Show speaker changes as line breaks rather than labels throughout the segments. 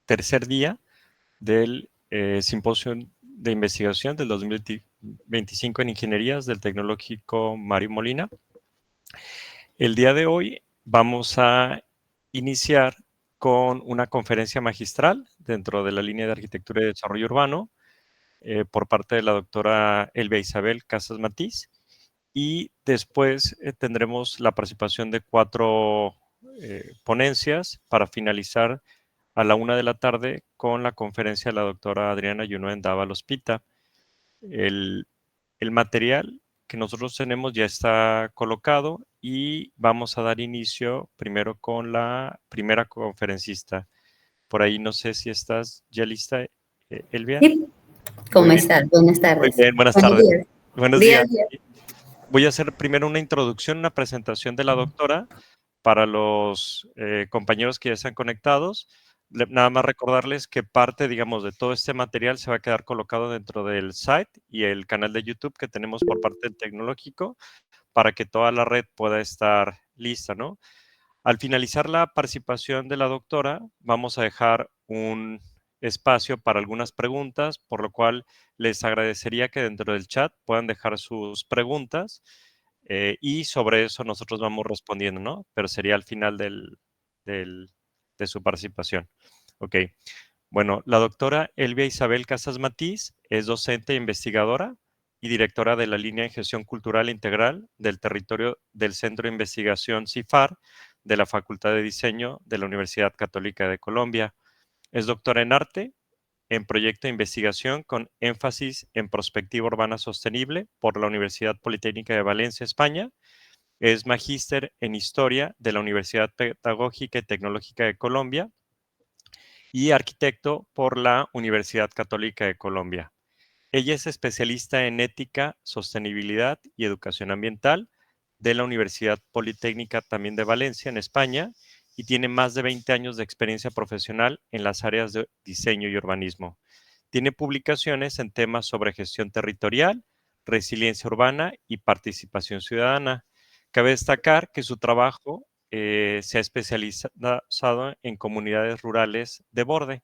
tercer día del Simposio de Investigación del 2025 en Ingenierías del Tecnológico Mario Molina. El día de hoy vamos a iniciar con una conferencia magistral dentro de la línea de Arquitectura y Desarrollo Urbano por parte de la doctora Elvia Isabel Casas Matiz, y después tendremos la participación de 4 ponencias para finalizar a la 1 de la tarde con la conferencia de la doctora Adriana Yunuen Dávalos Pita. El material que nosotros tenemos ya está colocado y vamos a dar inicio primero con la primera conferencista. Por ahí no sé si estás ya lista, Elvia.
Sí. ¿Cómo estás? Buenas tardes.
Muy bien, buenas tardes. Buenos días. Voy a hacer primero una introducción, una presentación de la doctora para los compañeros que ya están conectados. Nada más recordarles que parte, digamos, de todo este material se va a quedar colocado dentro del site y el canal de YouTube que tenemos por parte del tecnológico para que toda la red pueda estar lista, ¿no? Al finalizar la participación de la doctora, vamos a dejar un espacio para algunas preguntas, por lo cual les agradecería que dentro del chat puedan dejar sus preguntas y sobre eso nosotros vamos respondiendo, ¿no? Pero sería al final de su participación. Ok. Bueno, la doctora Elvia Isabel Casas Matiz es docente e investigadora y directora de la línea en Gestión Cultural Integral del territorio del Centro de Investigación CIFAR de la Facultad de Diseño de la Universidad Católica de Colombia. Es doctora en arte, en proyecto de investigación con énfasis en perspectiva urbana sostenible por la Universidad Politécnica de Valencia, España. Es magíster en historia de la Universidad Pedagógica y Tecnológica de Colombia y arquitecto por la Universidad Católica de Colombia. Ella es especialista en ética, sostenibilidad y educación ambiental de la Universidad Politécnica también de Valencia, en España, y tiene más de 20 años de experiencia profesional en las áreas de diseño y urbanismo. Tiene publicaciones en temas sobre gestión territorial, resiliencia urbana y participación ciudadana. Cabe destacar que su trabajo se ha especializado en comunidades rurales de borde.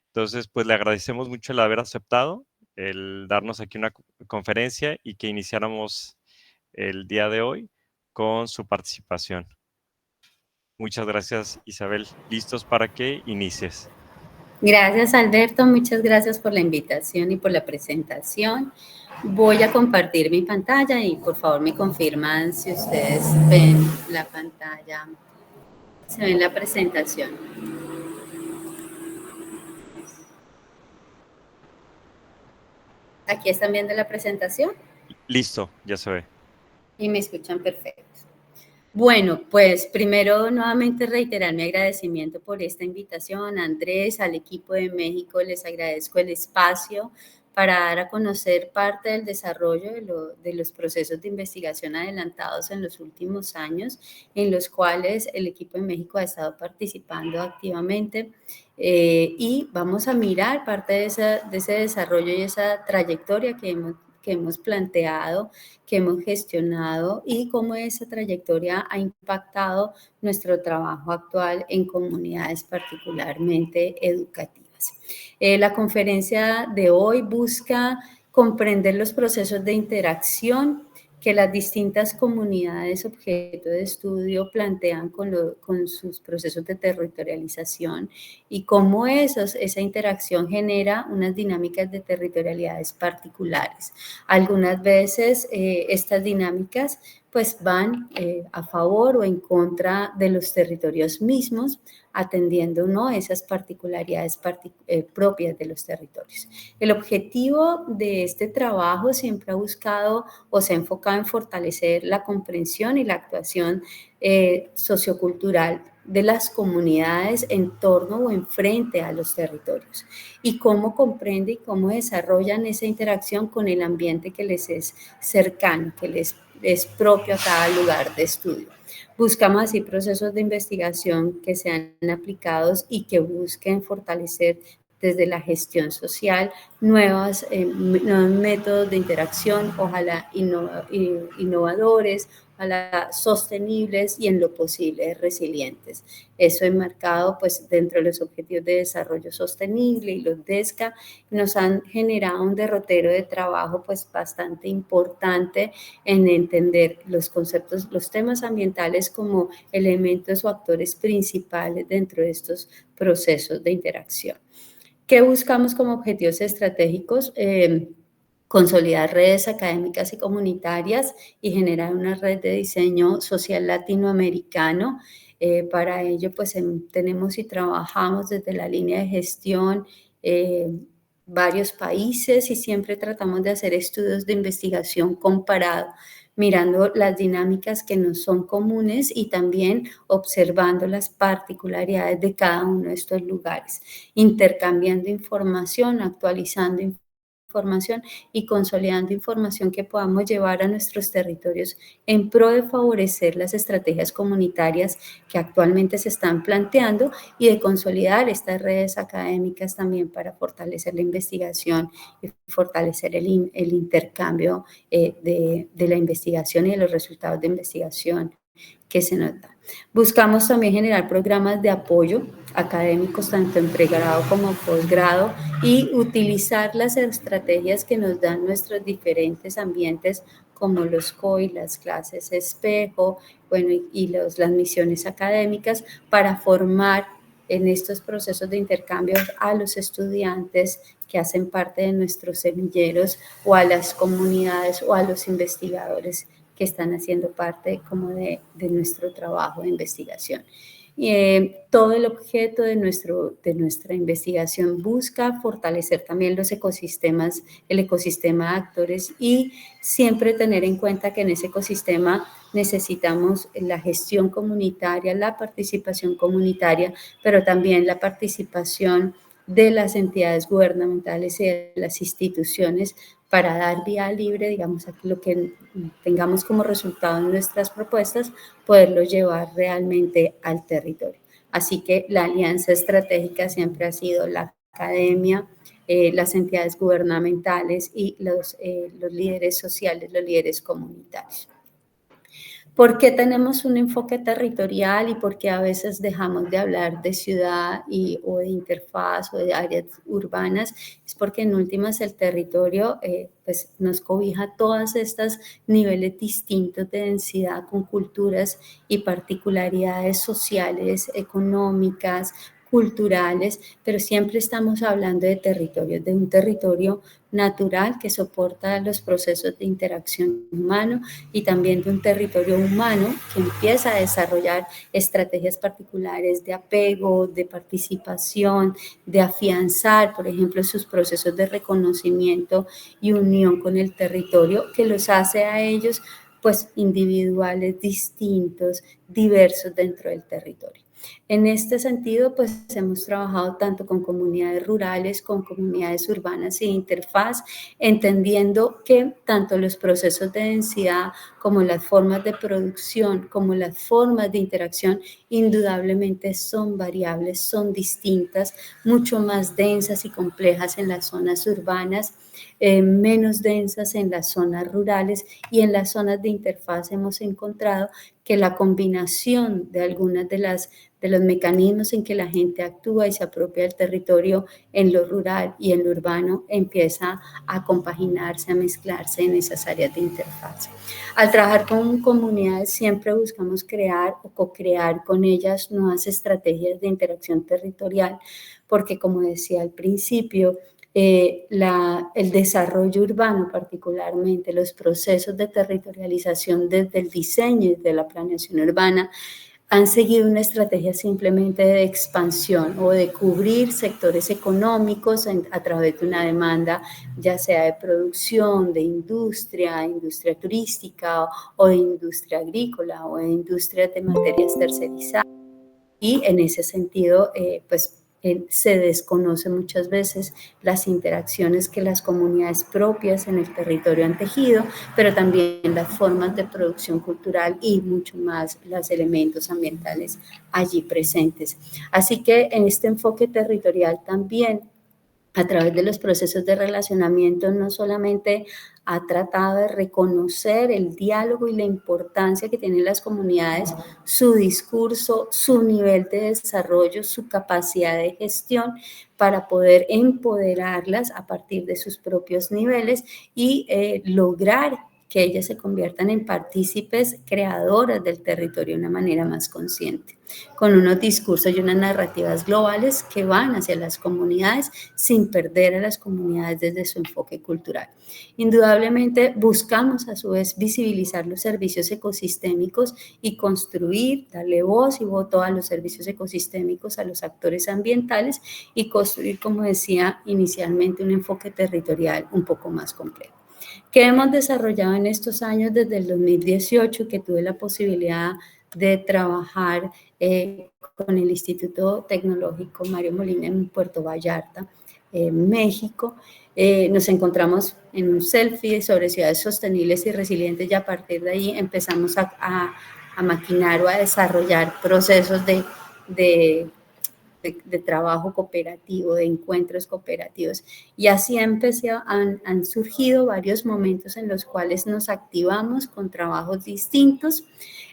Entonces, pues le agradecemos mucho el haber aceptado, el darnos aquí una conferencia y que iniciáramos el día de hoy con su participación. Muchas gracias, Isabel. ¿Listos para que inicies?
Gracias, Alberto. Muchas gracias por la invitación y por la presentación. Voy a compartir mi pantalla y por favor me confirman si ustedes ven la pantalla, se ven la presentación. ¿Aquí están viendo la presentación?
Listo, ya se ve.
Y me escuchan perfecto. Bueno, pues primero nuevamente reiterar mi agradecimiento por esta invitación. Andrés, al equipo de México, les agradezco el espacio para dar a conocer parte del desarrollo de los procesos de investigación adelantados en los últimos años, en los cuales el equipo de México ha estado participando activamente. Y vamos a mirar parte de ese desarrollo y esa trayectoria que hemos planteado, que hemos gestionado y cómo esa trayectoria ha impactado nuestro trabajo actual en comunidades particularmente educativas. La conferencia de hoy busca comprender los procesos de interacción que las distintas comunidades objeto de estudio plantean con sus procesos de territorialización y cómo esa interacción genera unas dinámicas de territorialidades particulares. Algunas veces estas dinámicas pues van a favor o en contra de los territorios mismos, atendiendo ¿no? esas particularidades propias de los territorios. El objetivo de este trabajo siempre ha buscado o se ha enfocado en fortalecer la comprensión y la actuación sociocultural de las comunidades en torno o en frente a los territorios y cómo comprende y cómo desarrollan esa interacción con el ambiente que les es cercano, que les es propio a cada lugar de estudio. Buscamos así procesos de investigación que sean aplicados y que busquen fortalecer desde la gestión social nuevos métodos de interacción, ojalá innovadores, sostenibles y en lo posible resilientes. Eso enmarcado pues dentro de los Objetivos de Desarrollo Sostenible y los DESCA nos han generado un derrotero de trabajo pues bastante importante en entender los conceptos, los temas ambientales como elementos o actores principales dentro de estos procesos de interacción. ¿Qué buscamos como objetivos estratégicos? Consolidar redes académicas y comunitarias y generar una red de diseño social latinoamericano. Para ello, pues tenemos y trabajamos desde la línea de gestión varios países y siempre tratamos de hacer estudios de investigación comparado, mirando las dinámicas que nos son comunes y también observando las particularidades de cada uno de estos lugares, intercambiando información, actualizando información y consolidando información que podamos llevar a nuestros territorios en pro de favorecer las estrategias comunitarias que actualmente se están planteando y de consolidar estas redes académicas también para fortalecer la investigación y fortalecer el intercambio de la investigación y de los resultados de investigación que se nos da. Buscamos también generar programas de apoyo académicos tanto en pregrado como posgrado y utilizar las estrategias que nos dan nuestros diferentes ambientes como los COI, las clases espejo, bueno, y las misiones académicas para formar en estos procesos de intercambio a los estudiantes que hacen parte de nuestros semilleros o a las comunidades o a los investigadores que están haciendo parte como de nuestro trabajo de investigación. Todo el objeto de nuestra investigación busca fortalecer también los ecosistemas, el ecosistema de actores y siempre tener en cuenta que en ese ecosistema necesitamos la gestión comunitaria, la participación comunitaria, pero también la participación de las entidades gubernamentales y de las instituciones para dar vía libre, digamos, a lo que tengamos como resultado en nuestras propuestas, poderlo llevar realmente al territorio. Así que la alianza estratégica siempre ha sido la academia, las entidades gubernamentales y los líderes sociales, los líderes comunitarios. ¿Por qué tenemos un enfoque territorial y por qué a veces dejamos de hablar de ciudad o de interfaz o de áreas urbanas? Es porque en últimas el territorio pues nos cobija todas estas niveles distintos de densidad con culturas y particularidades sociales, económicas, culturales, pero siempre estamos hablando de territorios, de un territorio natural que soporta los procesos de interacción humano y también de un territorio humano que empieza a desarrollar estrategias particulares de apego, de participación, de afianzar, por ejemplo, sus procesos de reconocimiento y unión con el territorio que los hace a ellos pues individuales, distintos, diversos dentro del territorio. En este sentido, pues hemos trabajado tanto con comunidades rurales, con comunidades urbanas y de interfaz, entendiendo que tanto los procesos de densidad como las formas de producción, como las formas de interacción, indudablemente son variables, son distintas, mucho más densas y complejas en las zonas urbanas, menos densas en las zonas rurales y en las zonas de interfaz hemos encontrado que la combinación de algunas de los mecanismos en que la gente actúa y se apropia del territorio en lo rural y en lo urbano empieza a compaginarse, a mezclarse en esas áreas de interfaz. Al trabajar con comunidades siempre buscamos crear o co-crear con ellas nuevas estrategias de interacción territorial, porque como decía al principio, el desarrollo urbano, particularmente los procesos de territorialización desde el diseño y desde la planeación urbana, han seguido una estrategia simplemente de expansión o de cubrir sectores económicos a través de una demanda, ya sea de producción, de industria turística o de industria agrícola o de industria de materias tercerizadas. Y en ese sentido, pues se desconoce muchas veces las interacciones que las comunidades propias en el territorio han tejido, pero también las formas de producción cultural y mucho más los elementos ambientales allí presentes. Así que en este enfoque territorial también, a través de los procesos de relacionamiento, no solamente ha tratado de reconocer el diálogo y la importancia que tienen las comunidades, su discurso, su nivel de desarrollo, su capacidad de gestión para poder empoderarlas a partir de sus propios niveles y lograr que ellas se conviertan en partícipes creadoras del territorio de una manera más consciente, con unos discursos y unas narrativas globales que van hacia las comunidades sin perder a las comunidades desde su enfoque cultural. Indudablemente buscamos a su vez visibilizar los servicios ecosistémicos y construir, darle voz y voto a los servicios ecosistémicos, a los actores ambientales y construir, como decía inicialmente, un enfoque territorial un poco más complejo. ¿Qué hemos desarrollado en estos años desde el 2018 que tuve la posibilidad de trabajar con el Instituto Tecnológico Mario Molina en Puerto Vallarta, México? Nos encontramos en un selfie sobre ciudades sostenibles y resilientes y a partir de ahí empezamos a maquinar o a desarrollar procesos de trabajo cooperativo, de encuentros cooperativos. Y así han surgido varios momentos en los cuales nos activamos con trabajos distintos.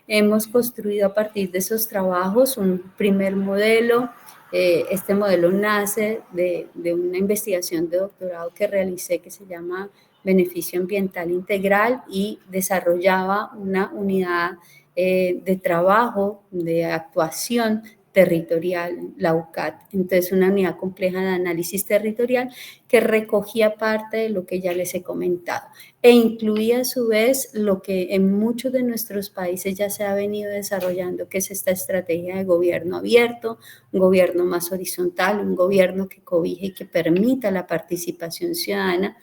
Hemos construido a partir de esos trabajos un primer modelo. Este modelo nace de una investigación de doctorado que realicé que se llama Beneficio Ambiental Integral y desarrollaba una unidad de trabajo, de actuación territorial, la UCAT. Entonces, una unidad compleja de análisis territorial que recogía parte de lo que ya les he comentado e incluía a su vez lo que en muchos de nuestros países ya se ha venido desarrollando, que es esta estrategia de gobierno abierto, un gobierno más horizontal, un gobierno que cobije y que permita la participación ciudadana,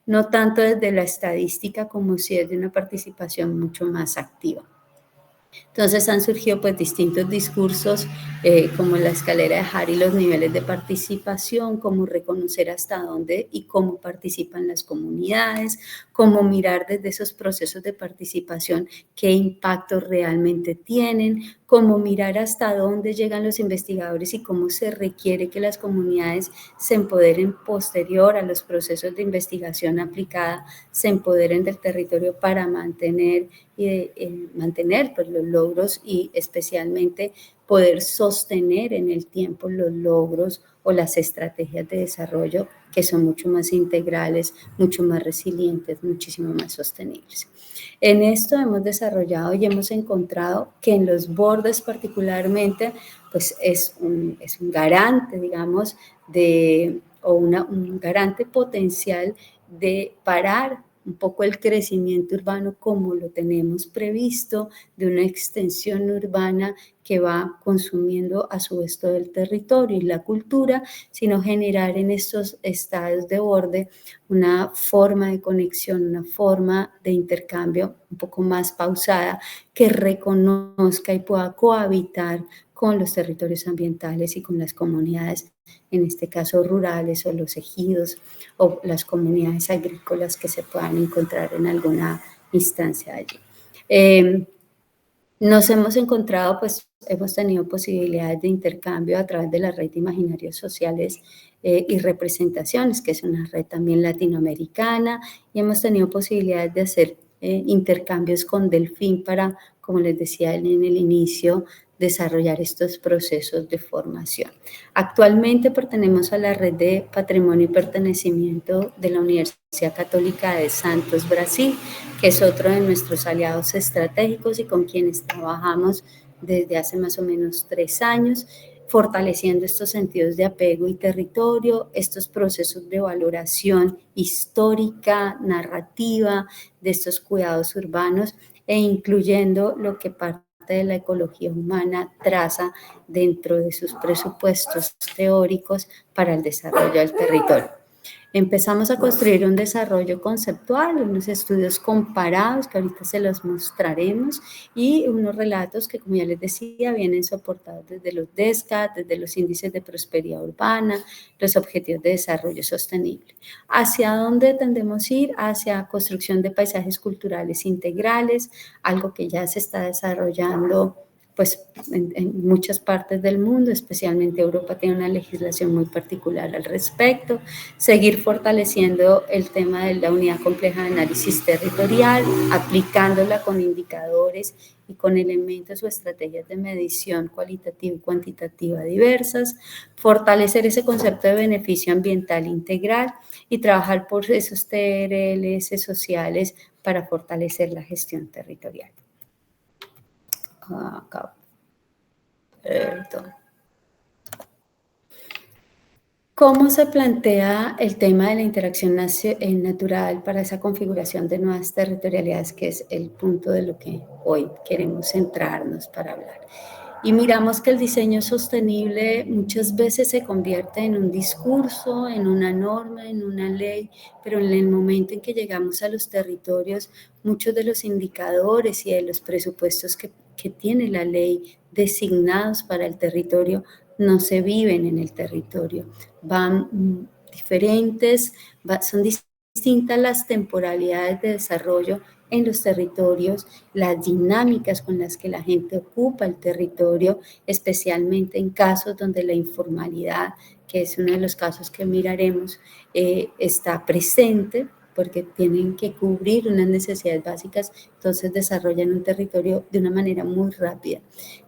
no tanto desde la estadística como si desde una participación mucho más activa. Entonces han surgido pues distintos discursos como la escalera de Harry, los niveles de participación, cómo reconocer hasta dónde y cómo participan las comunidades, cómo mirar desde esos procesos de participación qué impacto realmente tienen, cómo mirar hasta dónde llegan los investigadores y cómo se requiere que las comunidades se empoderen posterior a los procesos de investigación aplicada, se empoderen del territorio para mantener pues, los logros y especialmente poder sostener en el tiempo los logros o las estrategias de desarrollo que son mucho más integrales, mucho más resilientes, muchísimo más sostenibles. En esto hemos desarrollado y hemos encontrado que en los bordes particularmente, pues es un garante, digamos, un garante potencial de parar un poco el crecimiento urbano como lo tenemos previsto, de una extensión urbana que va consumiendo a su vez todo el territorio y la cultura, sino generar en estos estados de borde una forma de conexión, una forma de intercambio un poco más pausada que reconozca y pueda cohabitar con los territorios ambientales y con las comunidades, en este caso rurales o los ejidos o las comunidades agrícolas que se puedan encontrar en alguna instancia allí. Nos hemos encontrado, pues hemos tenido posibilidades de intercambio a través de la red de imaginarios sociales y representaciones, que es una red también latinoamericana, y hemos tenido posibilidades de hacer intercambios con Delfín para, como les decía en el inicio, desarrollar estos procesos de formación. Actualmente pertenecemos a la red de patrimonio y pertenecimiento de la Universidad Católica de Santos, Brasil, que es otro de nuestros aliados estratégicos y con quienes trabajamos desde hace más o menos 3 años, fortaleciendo estos sentidos de apego y territorio, estos procesos de valoración histórica, narrativa de estos cuidados urbanos e incluyendo lo que parte de la ecología humana traza dentro de sus presupuestos teóricos para el desarrollo del territorio. Empezamos a construir un desarrollo conceptual, unos estudios comparados que ahorita se los mostraremos y unos relatos que, como ya les decía, vienen soportados desde los DESCA, desde los índices de prosperidad urbana, los objetivos de desarrollo sostenible. ¿Hacia dónde tendemos a ir? Hacia construcción de paisajes culturales integrales, algo que ya se está desarrollando pues en muchas partes del mundo, especialmente Europa, tiene una legislación muy particular al respecto. Seguir fortaleciendo el tema de la unidad compleja de análisis territorial, aplicándola con indicadores y con elementos o estrategias de medición cualitativa y cuantitativa diversas, fortalecer ese concepto de beneficio ambiental integral y trabajar por esos TRLs sociales para fortalecer la gestión territorial. Perdón. ¿Cómo se plantea el tema de la interacción natural para esa configuración de nuevas territorialidades, que es el punto de lo que hoy queremos centrarnos para hablar? Y miramos que el diseño sostenible muchas veces se convierte en un discurso, en una norma, en una ley, pero en el momento en que llegamos a los territorios, muchos de los indicadores y de los presupuestos que tiene la ley designados para el territorio no se viven en el territorio. Van diferentes, son distintas las temporalidades de desarrollo en los territorios, las dinámicas con las que la gente ocupa el territorio, especialmente en casos donde la informalidad, que es uno de los casos que miraremos, está presente, porque tienen que cubrir unas necesidades básicas, entonces desarrollan un territorio de una manera muy rápida,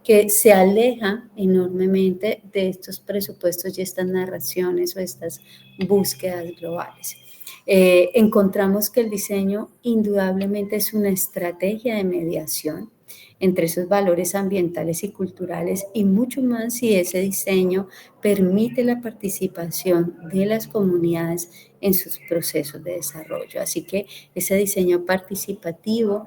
que se aleja enormemente de estos presupuestos y estas narraciones o estas búsquedas globales. Encontramos que el diseño indudablemente es una estrategia de mediación entre esos valores ambientales y culturales, y mucho más si ese diseño permite la participación de las comunidades en sus procesos de desarrollo. Así que ese diseño participativo,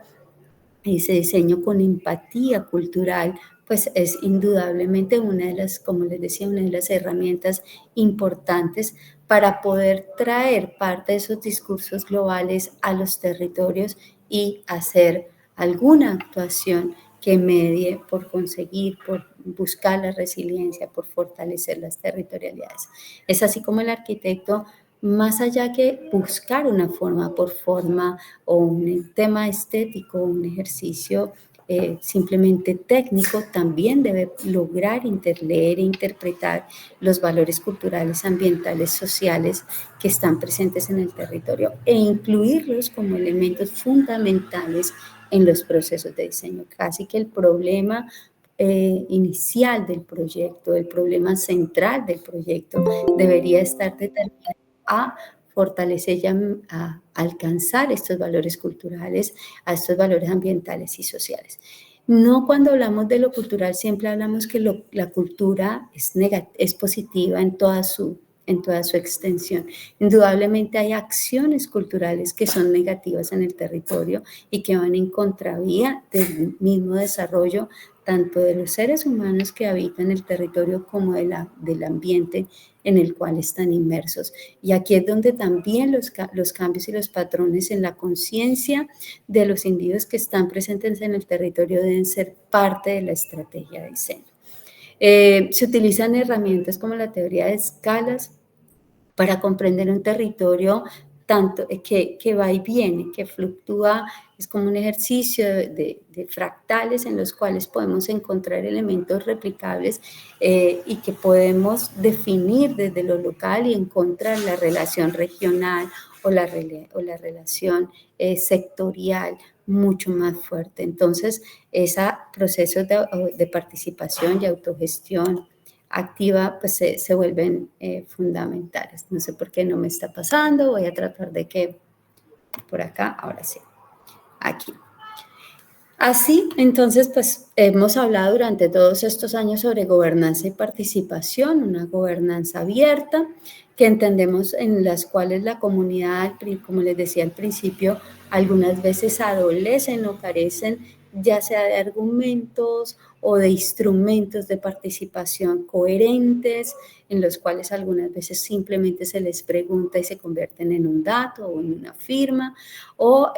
ese diseño con empatía cultural, pues es indudablemente una de las, como les decía, una de las herramientas importantes para poder traer parte de esos discursos globales a los territorios y hacer alguna actuación que medie por conseguir, por buscar la resiliencia, por fortalecer las territorialidades. Es así como el arquitecto, más allá que buscar una forma por forma o un tema estético, un ejercicio simplemente técnico, también debe lograr leer e interpretar los valores culturales, ambientales, sociales que están presentes en el territorio e incluirlos como elementos fundamentales en los procesos de diseño. Casi que el problema inicial del proyecto, el problema central del proyecto debería estar determinado a fortalecer y a alcanzar estos valores culturales, a estos valores ambientales y sociales. No, cuando hablamos de lo cultural siempre hablamos que la cultura es positiva en toda su extensión. Indudablemente hay acciones culturales que son negativas en el territorio y que van en contravía del mismo desarrollo tanto de los seres humanos que habitan el territorio como del ambiente en el cual están inmersos. Y aquí es donde también los cambios y los patrones en la conciencia de los individuos que están presentes en el territorio deben ser parte de la estrategia de diseño. Se utilizan herramientas como la teoría de escalas para comprender un territorio tanto que va y viene, que fluctúa, es como un ejercicio de fractales en los cuales podemos encontrar elementos replicables y que podemos definir desde lo local y encontrar la relación regional o la relación sectorial mucho más fuerte. Entonces, ese proceso de participación y autogestión activa, pues se vuelven fundamentales. No sé por qué no me está pasando, voy a tratar de que por acá, ahora sí, aquí. Así, entonces, pues hemos hablado durante todos estos años sobre gobernanza y participación, una gobernanza abierta, que entendemos en las cuales la comunidad, como les decía al principio, algunas veces adolecen o carecen ya sea de argumentos o de instrumentos de participación coherentes, en los cuales algunas veces simplemente se les pregunta y se convierten en un dato o en una firma, o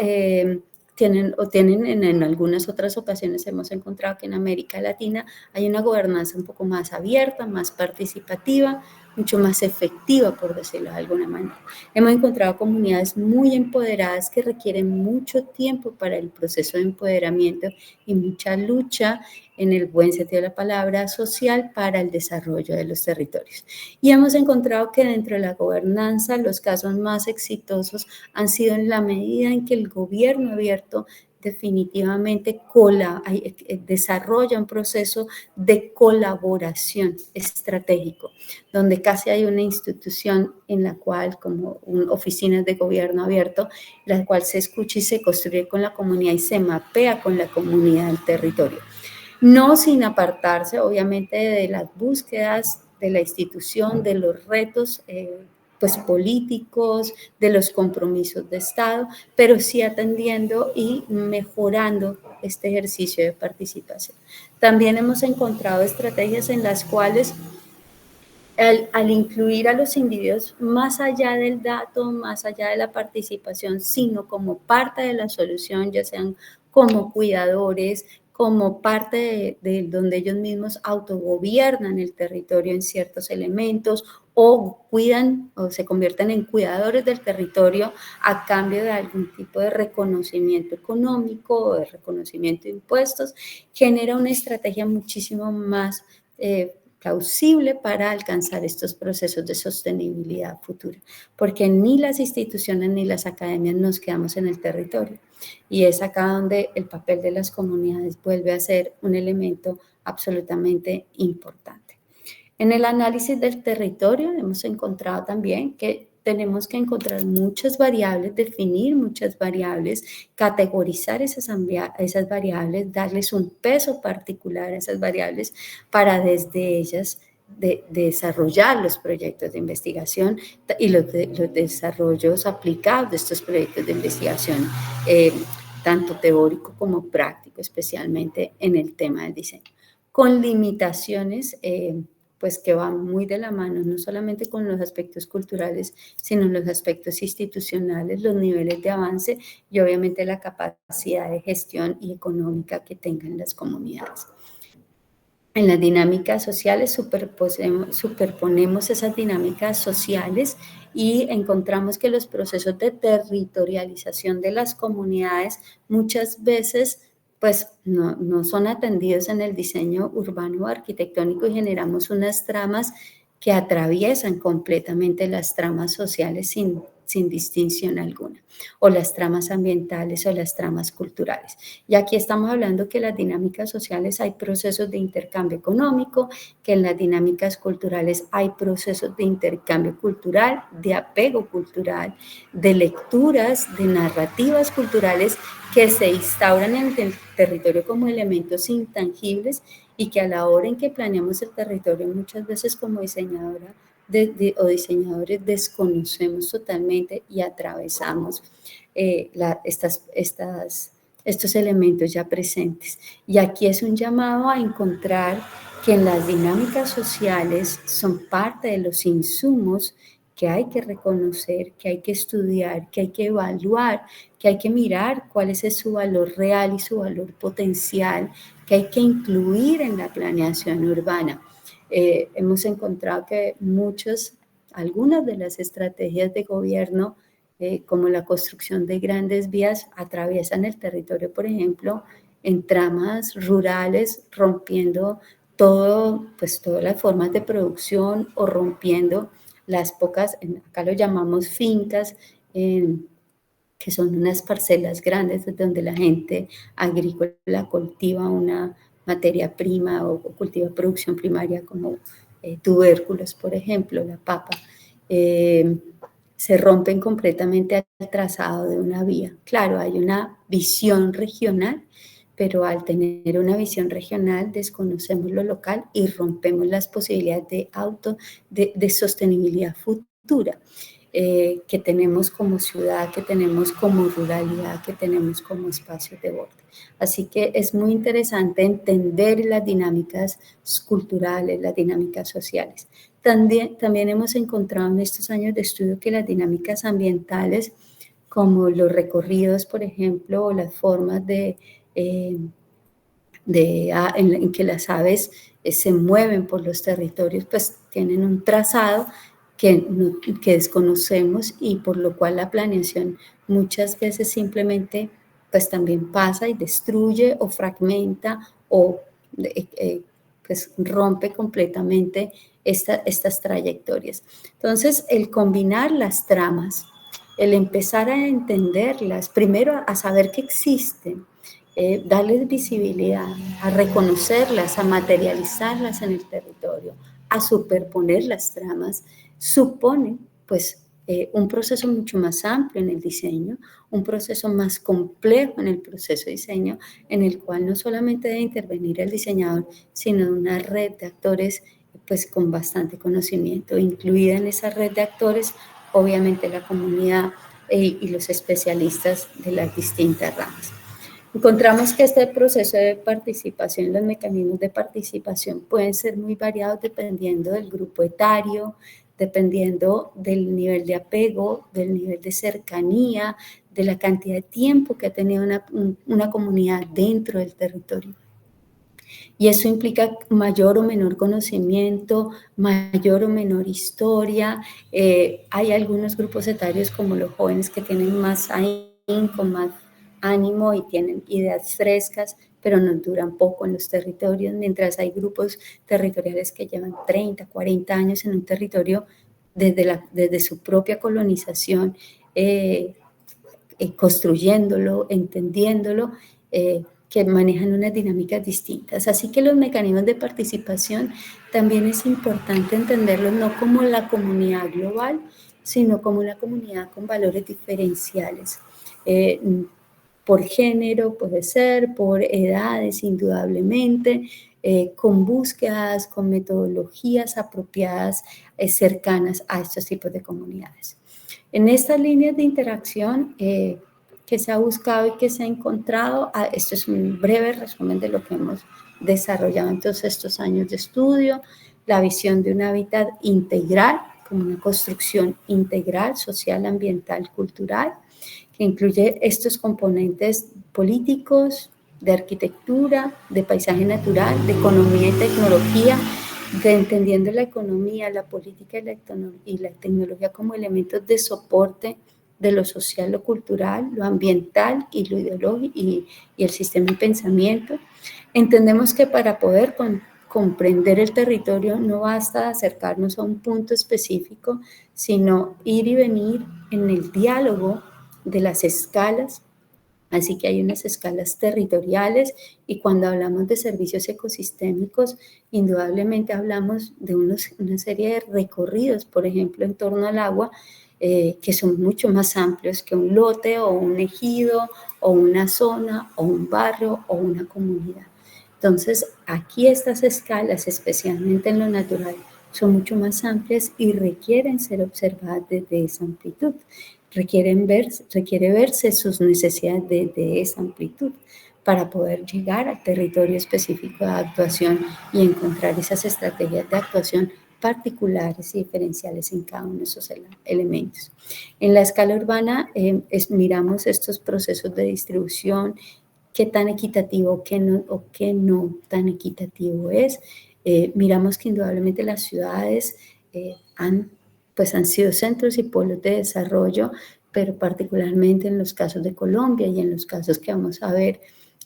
tienen en algunas otras ocasiones hemos encontrado que en América Latina hay una gobernanza un poco más abierta, más participativa, mucho más efectiva, por decirlo de alguna manera. Hemos encontrado comunidades muy empoderadas que requieren mucho tiempo para el proceso de empoderamiento y mucha lucha, en el buen sentido de la palabra, social para el desarrollo de los territorios. Y hemos encontrado que dentro de la gobernanza los casos más exitosos han sido en la medida en que el gobierno abierto definitivamente desarrolla un proceso de colaboración estratégico, donde casi hay una institución en la cual, como oficinas de gobierno abierto, la cual se escucha y se construye con la comunidad y se mapea con la comunidad del territorio. No sin apartarse, obviamente, de las búsquedas de la institución, de los retos pues políticos, de los compromisos de Estado, pero sí atendiendo y mejorando este ejercicio de participación. También hemos encontrado estrategias en las cuales al incluir a los individuos más allá del dato, más allá de la participación, sino como parte de la solución, ya sean como cuidadores, como parte de donde ellos mismos autogobiernan el territorio en ciertos elementos o cuidan o se convierten en cuidadores del territorio a cambio de algún tipo de reconocimiento económico o de reconocimiento de impuestos, genera una estrategia muchísimo más plausible para alcanzar estos procesos de sostenibilidad futura, porque ni las instituciones ni las academias nos quedamos en el territorio. Y es acá donde el papel de las comunidades vuelve a ser un elemento absolutamente importante. En el análisis del territorio hemos encontrado también que tenemos que encontrar muchas variables, definir muchas variables, categorizar esas variables, darles un peso particular a esas variables para desde ellas desarrollar los proyectos de investigación y los desarrollos aplicados de estos proyectos de investigación, tanto teórico como práctico, especialmente en el tema del diseño, con limitaciones pues que van muy de la mano, no solamente con los aspectos culturales, sino los aspectos institucionales, los niveles de avance y obviamente la capacidad de gestión y económica que tengan las comunidades. En las dinámicas sociales superponemos esas dinámicas sociales y encontramos que los procesos de territorialización de las comunidades muchas veces pues no son atendidos en el diseño urbano o arquitectónico y generamos unas tramas que atraviesan completamente las tramas sociales sin distinción alguna, o las tramas ambientales o las tramas culturales. Y aquí estamos hablando que en las dinámicas sociales hay procesos de intercambio económico, que en las dinámicas culturales hay procesos de intercambio cultural, de apego cultural, de lecturas, de narrativas culturales que se instauran en el territorio como elementos intangibles y que a la hora en que planeamos el territorio muchas veces como diseñadora o diseñadores desconocemos totalmente y atravesamos estos elementos ya presentes. Y aquí es un llamado a encontrar que en las dinámicas sociales son parte de los insumos que hay que reconocer, que hay que estudiar, que hay que evaluar, que hay que mirar cuál es su valor real y su valor potencial, que hay que incluir en la planeación urbana. Hemos encontrado que algunas de las estrategias de gobierno, como la construcción de grandes vías, atraviesan el territorio, por ejemplo, en tramas rurales, rompiendo todas las formas de producción o rompiendo las pocas, acá lo llamamos fincas, que son unas parcelas grandes donde la gente agrícola cultiva una materia prima o cultiva producción primaria como tubérculos, por ejemplo, la papa. Se rompen completamente al trazado de una vía. Claro, hay una visión regional, pero al tener una visión regional desconocemos lo local y rompemos las posibilidades de sostenibilidad futura que tenemos como ciudad, que tenemos como ruralidad, que tenemos como espacios de borde. Así que es muy interesante entender las dinámicas culturales, las dinámicas sociales. También hemos encontrado en estos años de estudio que las dinámicas ambientales, como los recorridos, por ejemplo, o las formas en que las aves se mueven por los territorios, pues tienen un trazado que desconocemos y por lo cual la planeación muchas veces simplemente pues también pasa y destruye o fragmenta o pues rompe completamente estas trayectorias. Entonces, el combinar las tramas, el empezar a entenderlas, primero a saber que existen, darles visibilidad, a reconocerlas, a materializarlas en el territorio, a superponer las tramas, supone pues un proceso mucho más amplio en el diseño, un proceso más complejo en el proceso de diseño, en el cual no solamente debe intervenir el diseñador, sino una red de actores pues con bastante conocimiento, incluida en esa red de actores, obviamente la comunidad y los especialistas de las distintas ramas. Encontramos que este proceso de participación, los mecanismos de participación pueden ser muy variados dependiendo del grupo etario, dependiendo del nivel de apego, del nivel de cercanía, de la cantidad de tiempo que ha tenido una comunidad dentro del territorio. Y eso implica mayor o menor conocimiento, mayor o menor historia. Hay algunos grupos etarios como los jóvenes que tienen más ahínco, más ánimo y tienen ideas frescas, pero nos duran poco en los territorios, mientras hay grupos territoriales que llevan 30, 40 años en un territorio desde su propia colonización, construyéndolo, entendiéndolo, que manejan unas dinámicas distintas. Así que los mecanismos de participación también es importante entenderlos no como la comunidad global, sino como una comunidad con valores diferenciales. Por género puede ser, por edades indudablemente, con búsquedas, con metodologías apropiadas, cercanas a estos tipos de comunidades. En estas líneas de interacción que se ha buscado y que se ha encontrado, esto es un breve resumen de lo que hemos desarrollado en todos estos años de estudio, la visión de un hábitat integral, como una construcción integral, social, ambiental, cultural, que incluye estos componentes políticos, de arquitectura, de paisaje natural, de economía y tecnología, de entendiendo la economía, la política y la tecnología como elementos de soporte de lo social, lo cultural, lo ambiental y lo ideológico y el sistema de pensamiento. Entendemos que para poder comprender el territorio no basta acercarnos a un punto específico, sino ir y venir en el diálogo de las escalas. Así que hay unas escalas territoriales y cuando hablamos de servicios ecosistémicos, indudablemente hablamos de una serie de recorridos, por ejemplo, en torno al agua, que son mucho más amplios que un lote o un ejido o una zona o un barrio o una comunidad. Entonces, aquí estas escalas, especialmente en lo natural, son mucho más amplias y requieren ser observadas desde esa amplitud. Requiere verse sus necesidades de esa amplitud para poder llegar al territorio específico de actuación y encontrar esas estrategias de actuación particulares y diferenciales en cada uno de esos elementos. En la escala urbana miramos estos procesos de distribución, qué tan equitativo o qué no tan equitativo es. Miramos que indudablemente las ciudades han sido centros y polos de desarrollo, pero particularmente en los casos de Colombia y en los casos que vamos a ver,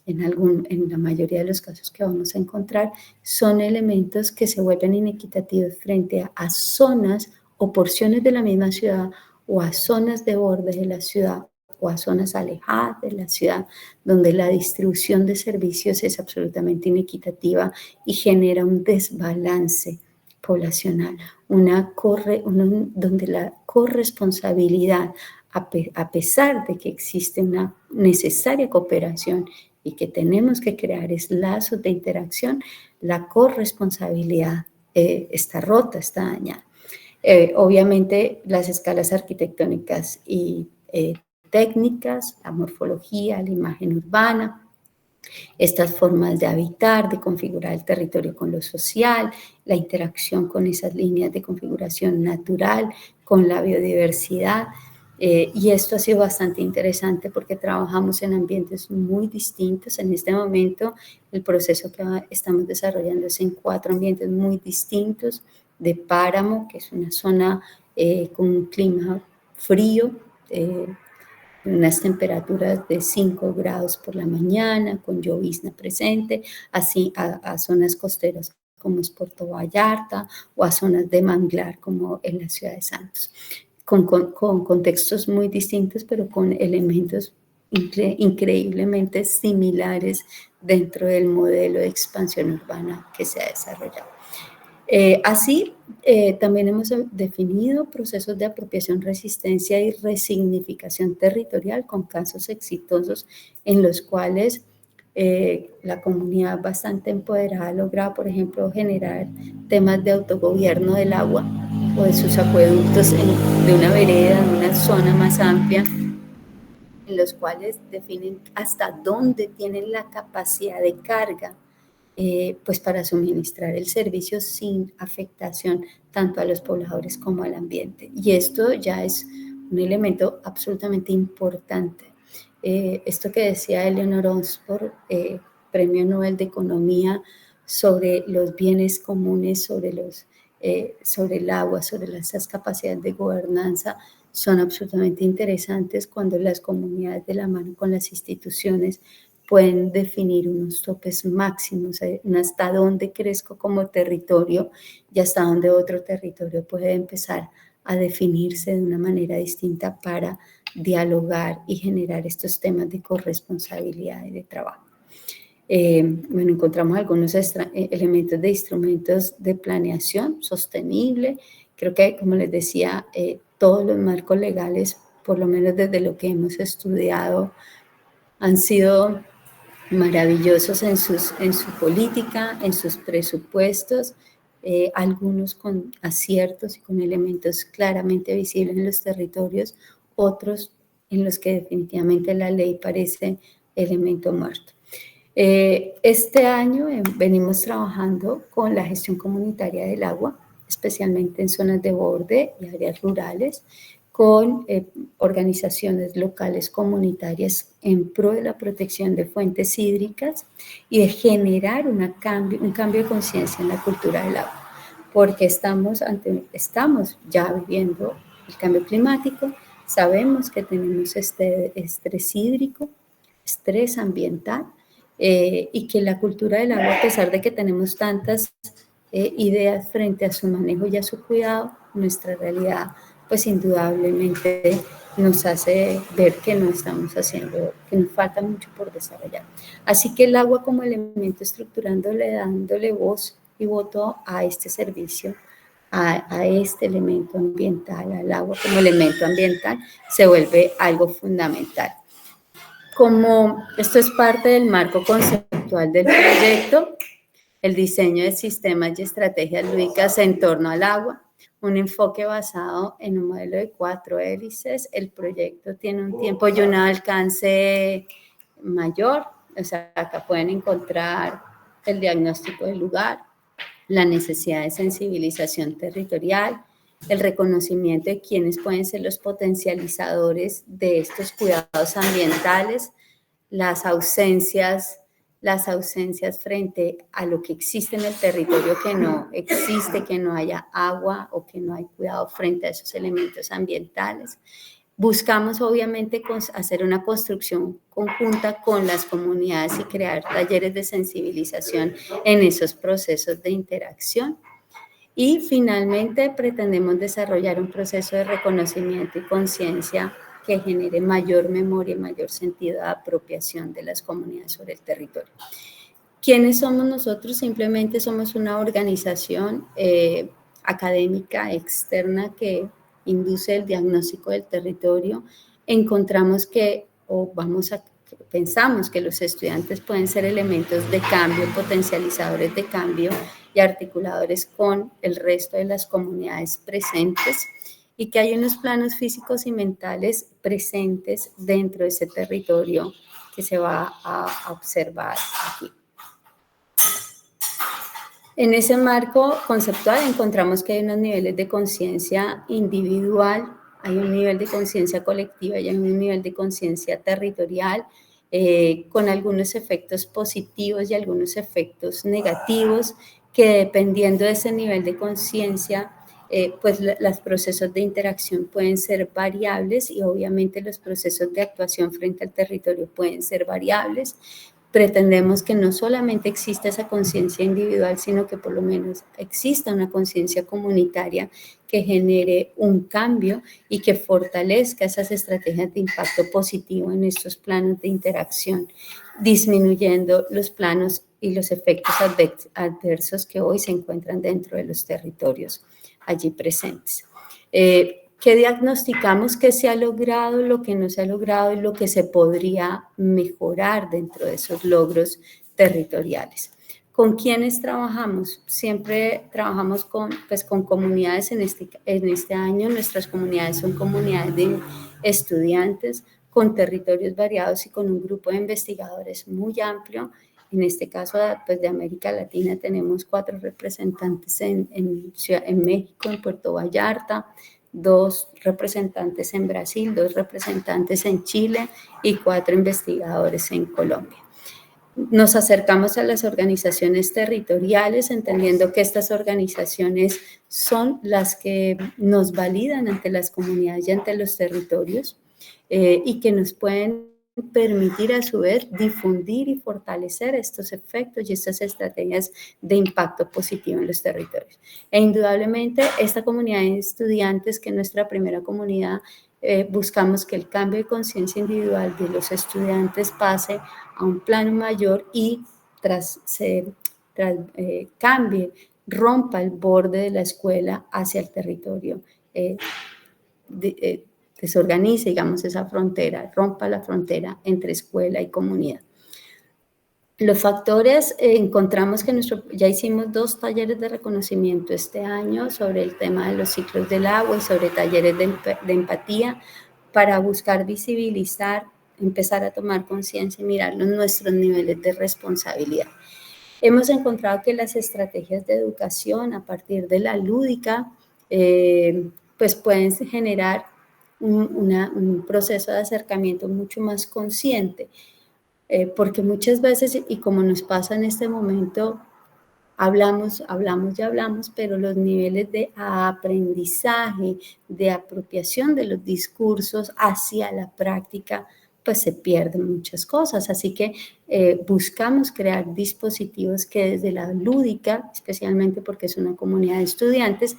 en la mayoría de los casos que vamos a encontrar, son elementos que se vuelven inequitativos frente a zonas o porciones de la misma ciudad o a zonas de borde de la ciudad o a zonas alejadas de la ciudad, donde la distribución de servicios es absolutamente inequitativa y genera un desbalance poblacional, donde la corresponsabilidad, a pesar de que existe una necesaria cooperación y que tenemos que crear lazos de interacción, la corresponsabilidad está rota, está dañada. Obviamente las escalas arquitectónicas y técnicas, la morfología, la imagen urbana, estas formas de habitar, de configurar el territorio con lo social, la interacción con esas líneas de configuración natural, con la biodiversidad, Y esto ha sido bastante interesante porque trabajamos en ambientes muy distintos. En este momento, el proceso que estamos desarrollando es en 4 ambientes muy distintos, de Páramo, que es una zona con un clima frío, unas temperaturas de 5 grados por la mañana, con llovizna presente, así a zonas costeras como es Puerto Vallarta, o a zonas de manglar como en la ciudad de Santos, con contextos muy distintos, pero con elementos increíblemente similares dentro del modelo de expansión urbana que se ha desarrollado. Así, también hemos definido procesos de apropiación, resistencia y resignificación territorial con casos exitosos en los cuales la comunidad bastante empoderada ha logrado, por ejemplo, generar temas de autogobierno del agua o de sus acueductos de una vereda, en una zona más amplia, en los cuales definen hasta dónde tienen la capacidad de carga pues para suministrar el servicio sin afectación tanto a los pobladores como al ambiente. Y esto ya es un elemento absolutamente importante. Esto que decía Eleanor Osborne, Premio Nobel de Economía, sobre los bienes comunes, sobre el agua, sobre esas capacidades de gobernanza, son absolutamente interesantes cuando las comunidades de la mano con las instituciones pueden definir unos topes máximos, hasta dónde crezco como territorio y hasta dónde otro territorio puede empezar a definirse de una manera distinta para dialogar y generar estos temas de corresponsabilidad y de trabajo. Bueno, encontramos algunos elementos de instrumentos de planeación sostenible. Creo que, como les decía, todos los marcos legales, por lo menos desde lo que hemos estudiado, han sido maravillosos en su política, en sus presupuestos, algunos con aciertos y con elementos claramente visibles en los territorios, otros en los que definitivamente la ley parece elemento muerto. Este año venimos trabajando con la gestión comunitaria del agua, especialmente en zonas de borde y áreas rurales, con organizaciones locales comunitarias en pro de la protección de fuentes hídricas y de generar un cambio de conciencia en la cultura del agua, porque estamos ya viviendo el cambio climático, sabemos que tenemos este estrés hídrico, estrés ambiental, y que la cultura del agua, a pesar de que tenemos tantas ideas frente a su manejo y a su cuidado, nuestra realidad pues indudablemente nos hace ver que no estamos haciendo, que nos falta mucho por desarrollar. Así que el agua como elemento estructurándole, dándole voz y voto a este servicio, a este elemento ambiental, al agua como elemento ambiental, se vuelve algo fundamental. Como esto es parte del marco conceptual del proyecto, el diseño de sistemas y estrategias lúdicas en torno al agua, un enfoque basado en un modelo de 4 hélices. El proyecto tiene un tiempo y un alcance mayor, o sea, acá pueden encontrar el diagnóstico del lugar, la necesidad de sensibilización territorial, el reconocimiento de quiénes pueden ser los potencializadores de estos cuidados ambientales, las ausencias frente a lo que existe en el territorio que no existe, que no haya agua o que no hay cuidado frente a esos elementos ambientales. Buscamos obviamente hacer una construcción conjunta con las comunidades y crear talleres de sensibilización en esos procesos de interacción. Y finalmente pretendemos desarrollar un proceso de reconocimiento y conciencia que genere mayor memoria y mayor sentido de apropiación de las comunidades sobre el territorio. ¿Quiénes somos nosotros? Simplemente somos una organización académica externa que induce el diagnóstico del territorio. Encontramos que, pensamos que los estudiantes pueden ser elementos de cambio, potencializadores de cambio y articuladores con el resto de las comunidades presentes, y que hay unos planos físicos y mentales presentes dentro de ese territorio que se va a observar aquí. En ese marco conceptual encontramos que hay unos niveles de conciencia individual hay un nivel de conciencia colectiva y hay un nivel de conciencia territorial, con algunos efectos positivos y algunos efectos negativos, que dependiendo de ese nivel de conciencia, pues los procesos de interacción pueden ser variables y obviamente los procesos de actuación frente al territorio pueden ser variables. Pretendemos que no solamente exista esa conciencia individual, sino que por lo menos exista una conciencia comunitaria que genere un cambio y que fortalezca esas estrategias de impacto positivo en estos planos de interacción, disminuyendo los planos y los efectos adversos que hoy se encuentran dentro de los territorios allí presentes. ¿Qué diagnosticamos que se ha logrado, lo que no se ha logrado y lo que se podría mejorar dentro de esos logros territoriales? ¿Con quiénes trabajamos? Siempre trabajamos con comunidades. En este año nuestras comunidades son comunidades de estudiantes con territorios variados y con un grupo de investigadores muy amplio. En este caso, pues, de América Latina tenemos 4 representantes en México, en Puerto Vallarta, 2 representantes en Brasil, 2 representantes en Chile y 4 investigadores en Colombia. Nos acercamos a las organizaciones territoriales, entendiendo que estas organizaciones son las que nos validan ante las comunidades y ante los territorios, y que nos pueden permitir a su vez difundir y fortalecer estos efectos y estas estrategias de impacto positivo en los territorios. E indudablemente esta comunidad de estudiantes, que es nuestra primera comunidad, buscamos que el cambio de conciencia individual de los estudiantes pase a un plano mayor y cambie, rompa el borde de la escuela hacia el territorio, desorganice, digamos, esa frontera, rompa la frontera entre escuela y comunidad. Los factores, encontramos que ya hicimos 2 talleres de reconocimiento este año sobre el tema de los ciclos del agua y sobre talleres de empatía, para buscar visibilizar, empezar a tomar conciencia y mirar nuestros niveles de responsabilidad. Hemos encontrado que las estrategias de educación a partir de la lúdica, pues pueden generar un proceso de acercamiento mucho más consciente, porque muchas veces, y como nos pasa en este momento, hablamos, pero los niveles de aprendizaje, de apropiación de los discursos hacia la práctica, pues se pierden muchas cosas. Así que buscamos crear dispositivos que desde la lúdica, especialmente porque es una comunidad de estudiantes,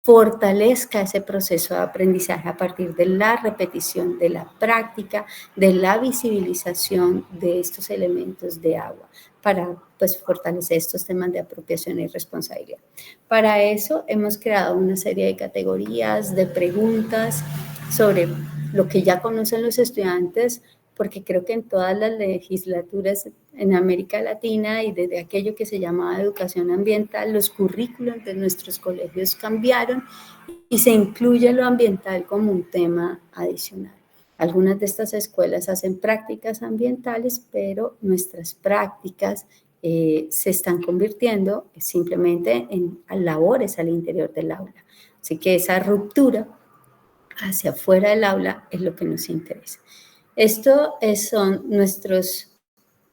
fortalezca ese proceso de aprendizaje a partir de la repetición, de la práctica, de la visibilización de estos elementos de agua, para pues fortalecer estos temas de apropiación y responsabilidad. Para eso hemos creado una serie de categorías, de preguntas sobre lo que ya conocen los estudiantes, porque creo que en todas las legislaturas en América Latina y desde aquello que se llamaba educación ambiental, los currículos de nuestros colegios cambiaron y se incluye lo ambiental como un tema adicional. Algunas de estas escuelas hacen prácticas ambientales, pero nuestras prácticas se están convirtiendo simplemente en labores al interior del aula. Así que esa ruptura hacia afuera del aula es lo que nos interesa. Estos son nuestros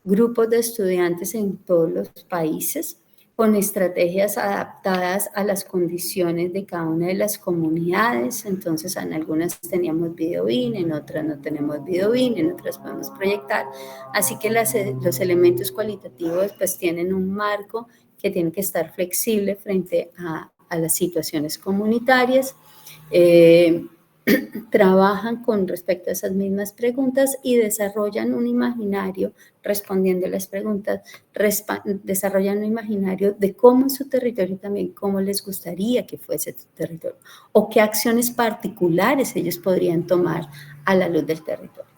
grupos de estudiantes en todos los países, con estrategias adaptadas a las condiciones de cada una de las comunidades. Entonces, en algunas teníamos videobeam, en otras no tenemos videobeam, en otras podemos proyectar. Así que los elementos cualitativos pues tienen un marco que tiene que estar flexible frente a las situaciones comunitarias. Trabajan con respecto a esas mismas preguntas y desarrollan un imaginario respondiendo a las preguntas, desarrollan un imaginario de cómo es su territorio también, cómo les gustaría que fuese su territorio o qué acciones particulares ellos podrían tomar a la luz del territorio.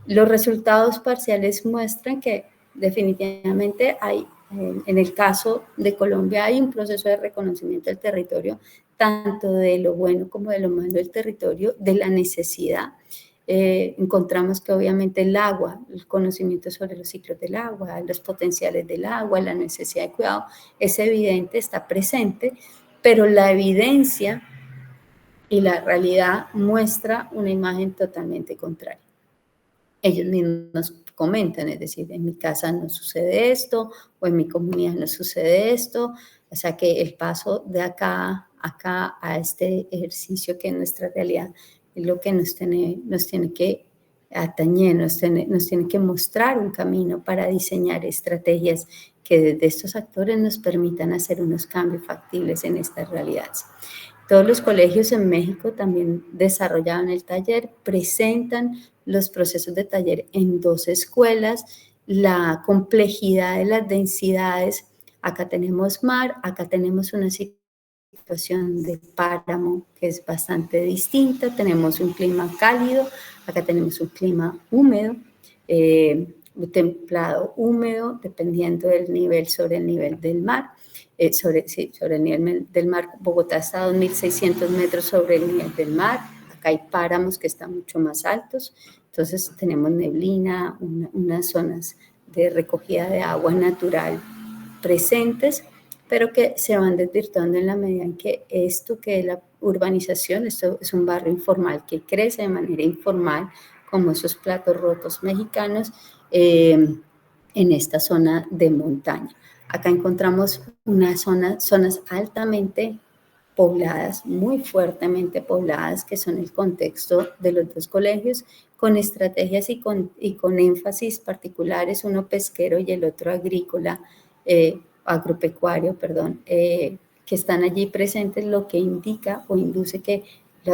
Los resultados parciales muestran que definitivamente hay, en el caso de Colombia, hay un proceso de reconocimiento del territorio, tanto de lo bueno como de lo malo del territorio, de la necesidad. Encontramos que obviamente el agua, el conocimiento sobre los ciclos del agua, los potenciales del agua, la necesidad de cuidado, es evidente, está presente, pero la evidencia y la realidad muestra una imagen totalmente contraria. Ellos mismos nos comentan, es decir, en mi casa no sucede esto, o en mi comunidad no sucede esto, o sea que el paso de acá a este ejercicio que es nuestra realidad es lo que nos tiene que atañer, nos tiene que mostrar un camino para diseñar estrategias que desde estos actores nos permitan hacer unos cambios factibles en estas realidades. Todos los colegios en México también desarrollaban el taller, presentan los procesos de taller en 2 escuelas, la complejidad de las densidades. Acá tenemos mar, acá tenemos una situación de páramo que es bastante distinta, tenemos un clima cálido, acá tenemos un clima húmedo, templado húmedo, dependiendo del nivel sobre el nivel del mar. Sobre el nivel del mar, Bogotá está a 2.600 metros sobre el nivel del mar, acá hay páramos que están mucho más altos, entonces tenemos neblina, unas zonas de recogida de agua natural presentes, pero que se van desvirtuando en la medida en que esto que es la urbanización, esto es un barrio informal que crece de manera informal, como esos platos rotos mexicanos, en esta zona de montaña. Acá encontramos zonas altamente pobladas, muy fuertemente pobladas, que son el contexto de los 2 colegios, con estrategias y con énfasis particulares, uno pesquero y el otro agrícola, agropecuario, perdón, que están allí presentes, lo que indica o induce que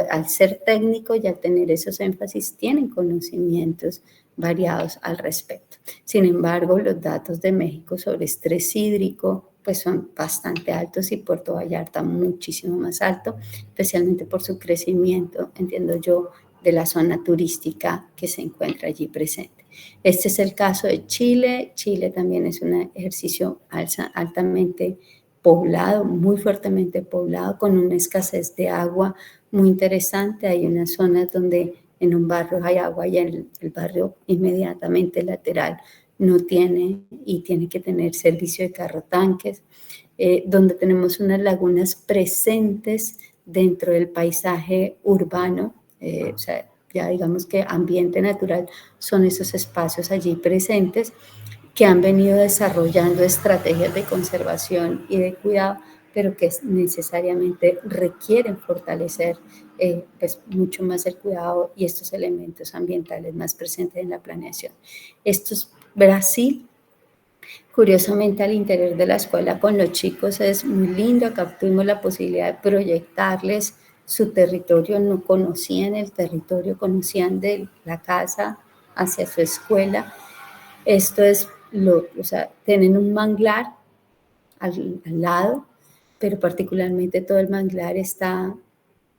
al ser técnico y al tener esos énfasis tienen conocimientos variados al respecto. Sin embargo, los datos de México sobre estrés hídrico pues son bastante altos y Puerto Vallarta muchísimo más alto, especialmente por su crecimiento, entiendo yo, de la zona turística que se encuentra allí presente. Este es el caso de Chile. Chile también es un ejercicio altamente poblado, muy fuertemente poblado, con una escasez de agua muy interesante. Hay unas zonas donde en un barrio hay agua y en el barrio inmediatamente lateral no tiene y tiene que tener servicio de carro tanques, donde tenemos unas lagunas presentes dentro del paisaje urbano, o sea, ya digamos que ambiente natural son esos espacios allí presentes que han venido desarrollando estrategias de conservación y de cuidado, pero que necesariamente requieren fortalecer pues mucho más el cuidado y estos elementos ambientales más presentes en la planeación. Esto es Brasil. Curiosamente, al interior de la escuela con los chicos es muy lindo. Acá tuvimos la posibilidad de proyectarles su territorio. No conocían el territorio, conocían de la casa hacia su escuela. Esto es, o sea, tienen un manglar al lado, pero particularmente todo el manglar está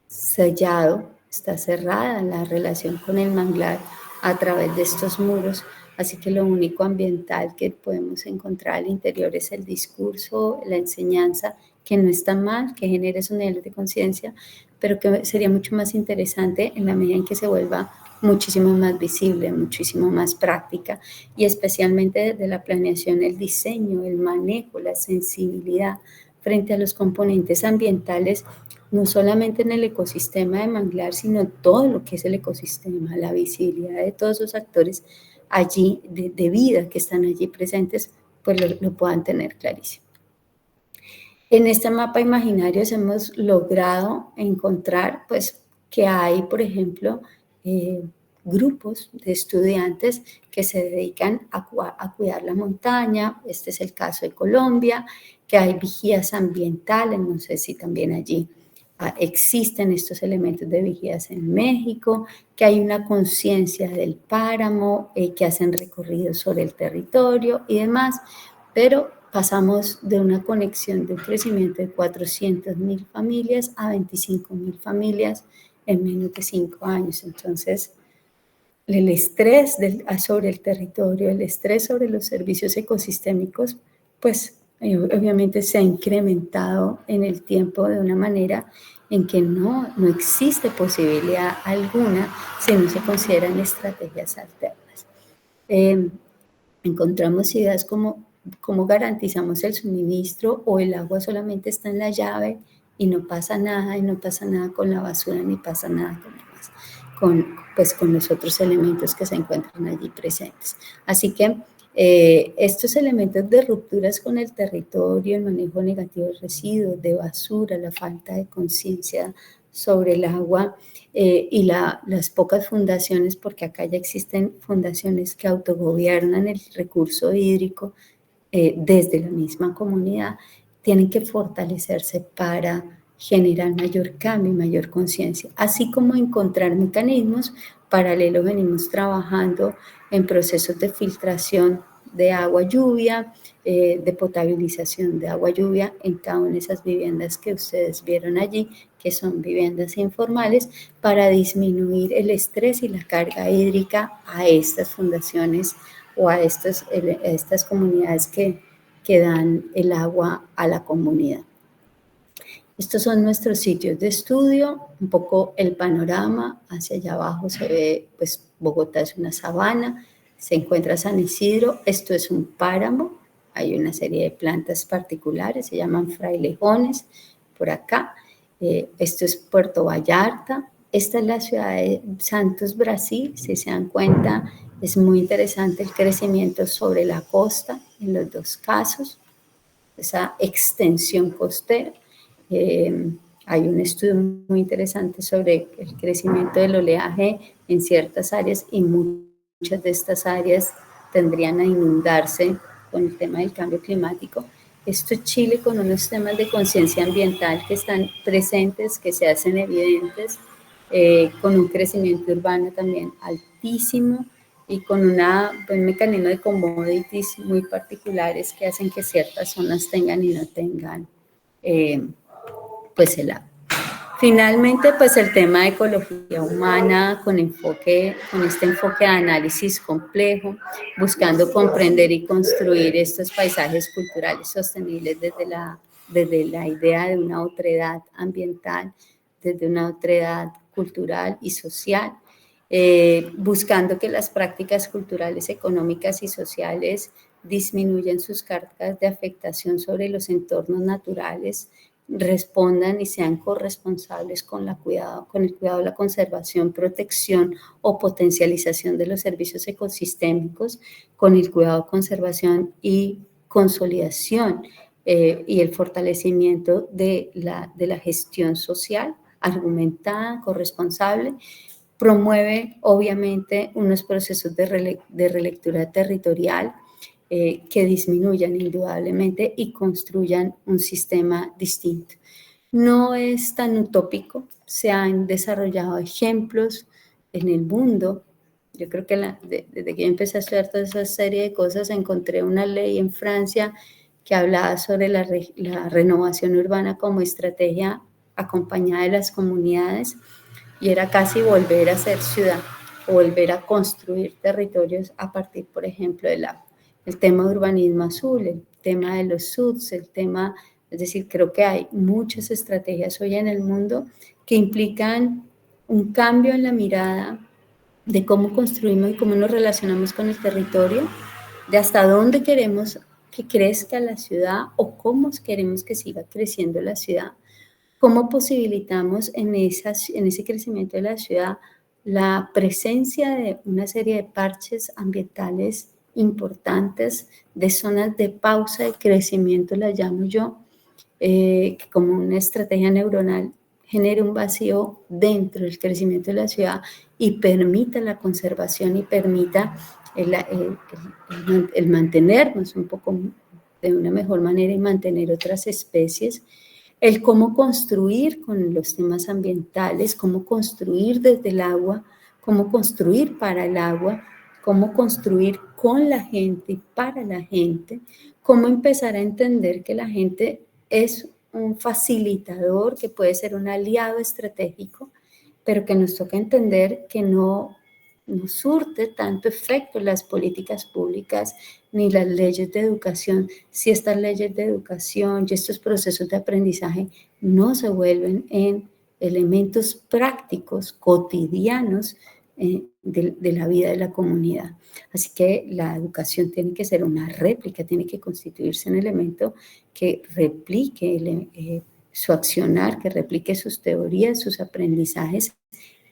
sellado, está cerrada la relación con el manglar a través de estos muros, así que lo único ambiental que podemos encontrar al interior es el discurso, la enseñanza, que no está mal, que genere esos niveles de conciencia, pero que sería mucho más interesante en la medida en que se vuelva muchísimo más visible, muchísimo más práctica, y especialmente desde la planeación, el diseño, el manejo, la sensibilidad frente a los componentes ambientales, no solamente en el ecosistema de manglar, sino todo lo que es el ecosistema, la visibilidad de todos esos actores allí, de vida que están allí presentes, pues lo puedan tener clarísimo. En este mapa imaginario hemos logrado encontrar pues que hay, por ejemplo, grupos de estudiantes que se dedican a cuidar la montaña. Este es el caso de Colombia, que hay vigías ambientales, no sé si también allí existen estos elementos de vigías en México, que hay una conciencia del páramo, que hacen recorridos sobre el territorio y demás, pero pasamos de una conexión de un crecimiento de 400.000 familias a 25.000 familias en menos de 5 años. Entonces, el estrés sobre el territorio, el estrés sobre los servicios ecosistémicos, pues obviamente se ha incrementado en el tiempo de una manera en que no existe posibilidad alguna si no se consideran estrategias alternas. Encontramos ideas como cómo garantizamos el suministro, o el agua solamente está en la llave y no pasa nada, y no pasa nada con la basura, ni pasa nada con los otros elementos que se encuentran allí presentes. Así que estos elementos de rupturas con el territorio, el manejo negativo de residuos, de basura, la falta de conciencia sobre el agua y las pocas fundaciones, porque acá ya existen fundaciones que autogobiernan el recurso hídrico desde la misma comunidad, tienen que fortalecerse para generar mayor cambio y mayor conciencia, así como encontrar mecanismos paralelos. Venimos trabajando en procesos de filtración de agua lluvia, de potabilización de agua lluvia en cada una de esas viviendas que ustedes vieron allí, que son viviendas informales, para disminuir el estrés y la carga hídrica a estas fundaciones o a estas comunidades que dan el agua a la comunidad. Estos son nuestros sitios de estudio, un poco el panorama. Hacia allá abajo se ve, pues Bogotá es una sabana, se encuentra San Isidro, esto es un páramo, hay una serie de plantas particulares, se llaman frailejones, por acá. Esto es Puerto Vallarta, esta es la ciudad de Santos, Brasil. Si se dan cuenta, es muy interesante el crecimiento sobre la costa en los dos casos, esa extensión costera. Hay un estudio muy interesante sobre el crecimiento del oleaje en ciertas áreas y muchas de estas áreas tendrían a inundarse con el tema del cambio climático. Esto es Chile, con unos temas de conciencia ambiental que están presentes, que se hacen evidentes, con un crecimiento urbano también altísimo y con un mecanismo de commodities muy particulares que hacen que ciertas zonas tengan y no tengan pues el agua. Finalmente, pues el tema de ecología humana con este enfoque de análisis complejo, buscando comprender y construir estos paisajes culturales sostenibles desde la idea de una otredad ambiental, desde una otredad cultural y social, buscando que las prácticas culturales, económicas y sociales disminuyan sus cargas de afectación sobre los entornos naturales, respondan y sean corresponsables con el cuidado, la conservación, protección o potencialización de los servicios ecosistémicos, con el cuidado, conservación y consolidación y el fortalecimiento de la gestión social argumentada, corresponsable. Promueve obviamente unos procesos de relectura territorial que disminuyan indudablemente y construyan un sistema distinto. No es tan utópico, se han desarrollado ejemplos en el mundo. Yo creo que desde que yo empecé a estudiar toda esa serie de cosas, encontré una ley en Francia que hablaba sobre la renovación urbana como estrategia acompañada de las comunidades, y era casi volver a ser ciudad, volver a construir territorios a partir, por ejemplo, del agua. El tema de urbanismo azul, el tema de los SUDs, el tema, es decir, creo que hay muchas estrategias hoy en el mundo que implican un cambio en la mirada de cómo construimos y cómo nos relacionamos con el territorio, de hasta dónde queremos que crezca la ciudad o cómo queremos que siga creciendo la ciudad, cómo posibilitamos en ese crecimiento de la ciudad la presencia de una serie de parches ambientales importantes, de zonas de pausa de crecimiento, las llamo yo, que como una estrategia neuronal genere un vacío dentro del crecimiento de la ciudad y permita la conservación y permita el mantenernos un poco de una mejor manera y mantener otras especies. El cómo construir con los temas ambientales, cómo construir desde el agua, cómo construir para el agua, cómo construir con la gente y para la gente, cómo empezar a entender que la gente es un facilitador, que puede ser un aliado estratégico, pero que nos toca entender que no surte tanto efecto las políticas públicas ni las leyes de educación, si estas leyes de educación y estos procesos de aprendizaje no se vuelven en elementos prácticos, cotidianos de la vida de la comunidad. Así que la educación tiene que ser una réplica, tiene que constituirse un elemento que replique su accionar, que replique sus teorías, sus aprendizajes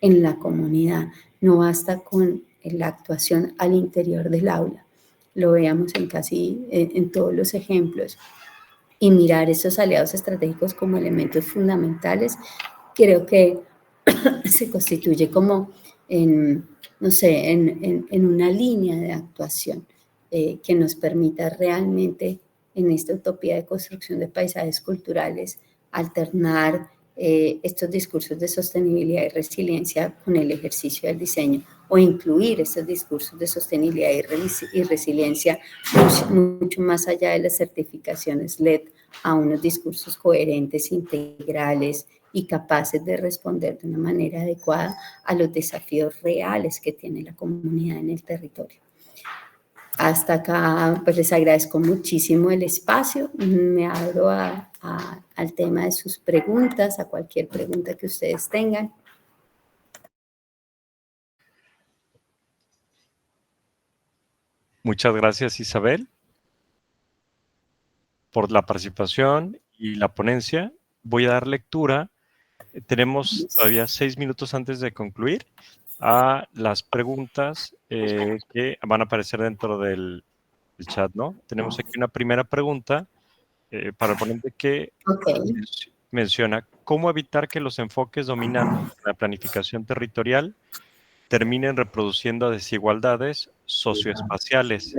en la comunidad. No basta con la actuación al interior del aula. Lo veamos en todos los ejemplos. Y mirar esos aliados estratégicos como elementos fundamentales, creo que se constituye como no sé, en una línea de actuación que nos permita realmente en esta utopía de construcción de paisajes culturales alternar estos discursos de sostenibilidad y resiliencia con el ejercicio del diseño, o incluir estos discursos de sostenibilidad y resiliencia mucho más allá de las certificaciones LED, a unos discursos coherentes, integrales y capaces de responder de una manera adecuada a los desafíos reales que tiene la comunidad en el territorio. Hasta acá, pues les agradezco muchísimo el espacio. Me abro al tema de sus preguntas, a cualquier pregunta que ustedes tengan.
Muchas gracias, Isabel, por la participación y la ponencia. Voy a dar lectura. Tenemos todavía 6 minutos antes de concluir a las preguntas que van a aparecer dentro del chat, ¿no? Tenemos aquí una primera pregunta para el ponente que menciona cómo evitar que los enfoques dominantes en la planificación territorial terminen reproduciendo desigualdades socioespaciales,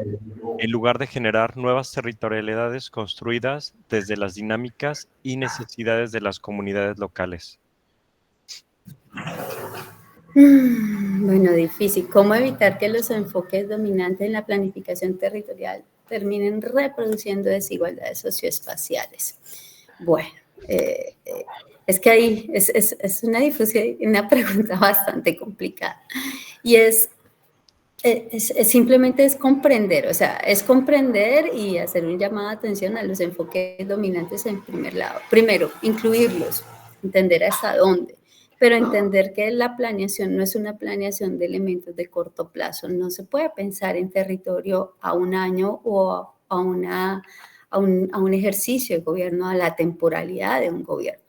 en lugar de generar nuevas territorialidades construidas desde las dinámicas y necesidades de las comunidades locales.
Bueno, difícil. ¿Cómo evitar que los enfoques dominantes en la planificación territorial terminen reproduciendo desigualdades socioespaciales? Bueno, es que ahí es una pregunta bastante complicada. Y simplemente es comprender, o sea, es comprender y hacer un llamado de atención a los enfoques dominantes en primer lado. Primero, incluirlos, entender hasta dónde, pero entender que la planeación no es una planeación de elementos de corto plazo. No se puede pensar en territorio a un año o a un ejercicio de gobierno, a la temporalidad de un gobierno.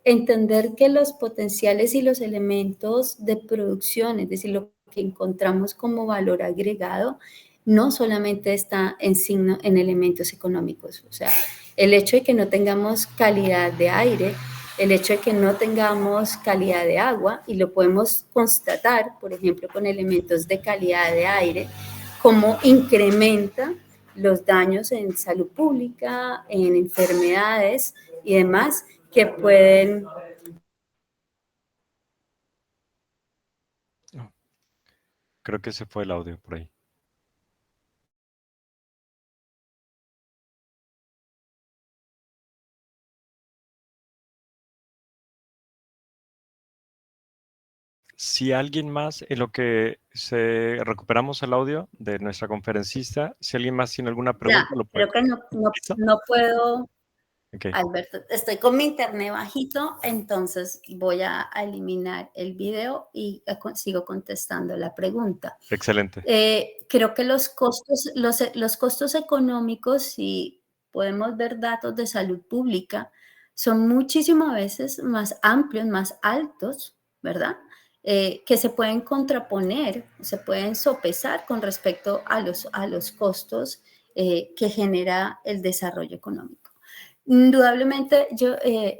Entender que los potenciales y los elementos de producción, es decir, lo que encontramos como valor agregado, no solamente está en elementos económicos. O sea, el hecho de que no tengamos calidad de aire, el hecho de que no tengamos calidad de agua, y lo podemos constatar, por ejemplo, con elementos de calidad de aire, cómo incrementa los daños en salud pública, en enfermedades y demás, que pueden...
Creo que se fue el audio por ahí. Si alguien más, en lo que recuperamos el audio de nuestra conferencista, si alguien más tiene alguna pregunta,
Ya,
lo puede.
creo que no puedo,
Okay.
Alberto, estoy con mi internet bajito, entonces voy a eliminar el video y sigo contestando la pregunta.
Excelente.
Creo que los costos económicos, si podemos ver datos de salud pública, son muchísimas veces más amplios, más altos, ¿verdad? Que se pueden contraponer, se pueden sopesar con respecto a los costos que genera el desarrollo económico. Indudablemente,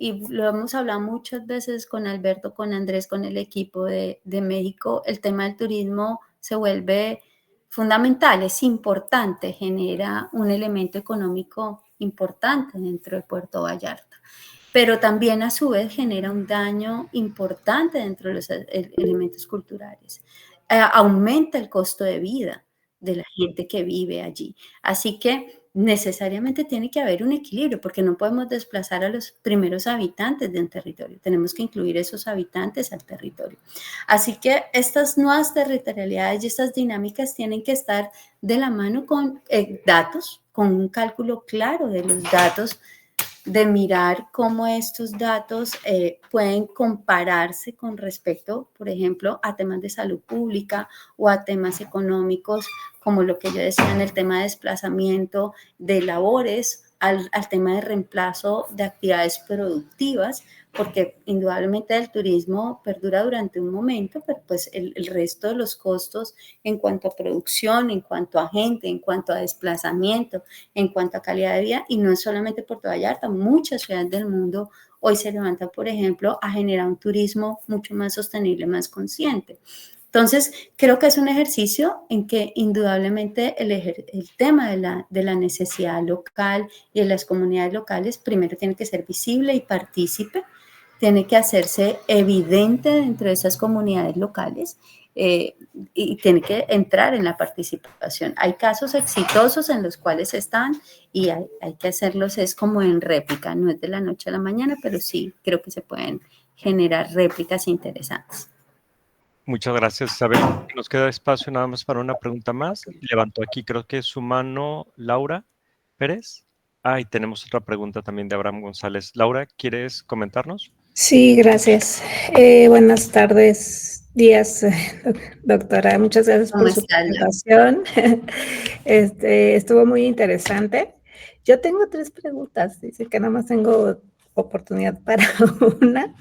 y lo hemos hablado muchas veces con Alberto, con Andrés, con el equipo de México, el tema del turismo se vuelve fundamental, es importante, genera un elemento económico importante dentro de Puerto Vallarta, pero también a su vez genera un daño importante dentro de los elementos culturales. Aumenta el costo de vida de la gente que vive allí. Así que necesariamente tiene que haber un equilibrio, porque no podemos desplazar a los primeros habitantes de un territorio. Tenemos que incluir esos habitantes al territorio. Así que estas nuevas territorialidades y estas dinámicas tienen que estar de la mano con datos, con un cálculo claro de los datos, de mirar cómo estos datos pueden compararse con respecto, por ejemplo, a temas de salud pública o a temas económicos, como lo que yo decía en el tema de desplazamiento de labores al tema de reemplazo de actividades productivas, porque indudablemente el turismo perdura durante un momento, pero pues el resto de los costos en cuanto a producción, en cuanto a gente, en cuanto a desplazamiento, en cuanto a calidad de vida, y no es solamente Puerto Vallarta, muchas ciudades del mundo hoy se levantan, por ejemplo, a generar un turismo mucho más sostenible, más consciente. Entonces, creo que es un ejercicio en que indudablemente el tema de la necesidad local y de las comunidades locales primero tiene que ser visible y partícipe, tiene que hacerse evidente dentro de esas comunidades locales y tiene que entrar en la participación. Hay casos exitosos en los cuales están y hay que hacerlos, es como en réplica, no es de la noche a la mañana, pero sí creo que se pueden generar réplicas interesantes.
Muchas gracias, Isabel. Nos queda espacio nada más para una pregunta más. Levantó aquí, creo que su mano, Laura Pérez. Ah, y tenemos otra pregunta también de Abraham González. Laura, ¿quieres comentarnos?
Sí, gracias. Buenas tardes, días, doctora. Muchas gracias por su presentación. Estuvo muy interesante. Yo tengo 3 preguntas. Dice que nada más tengo oportunidad para una,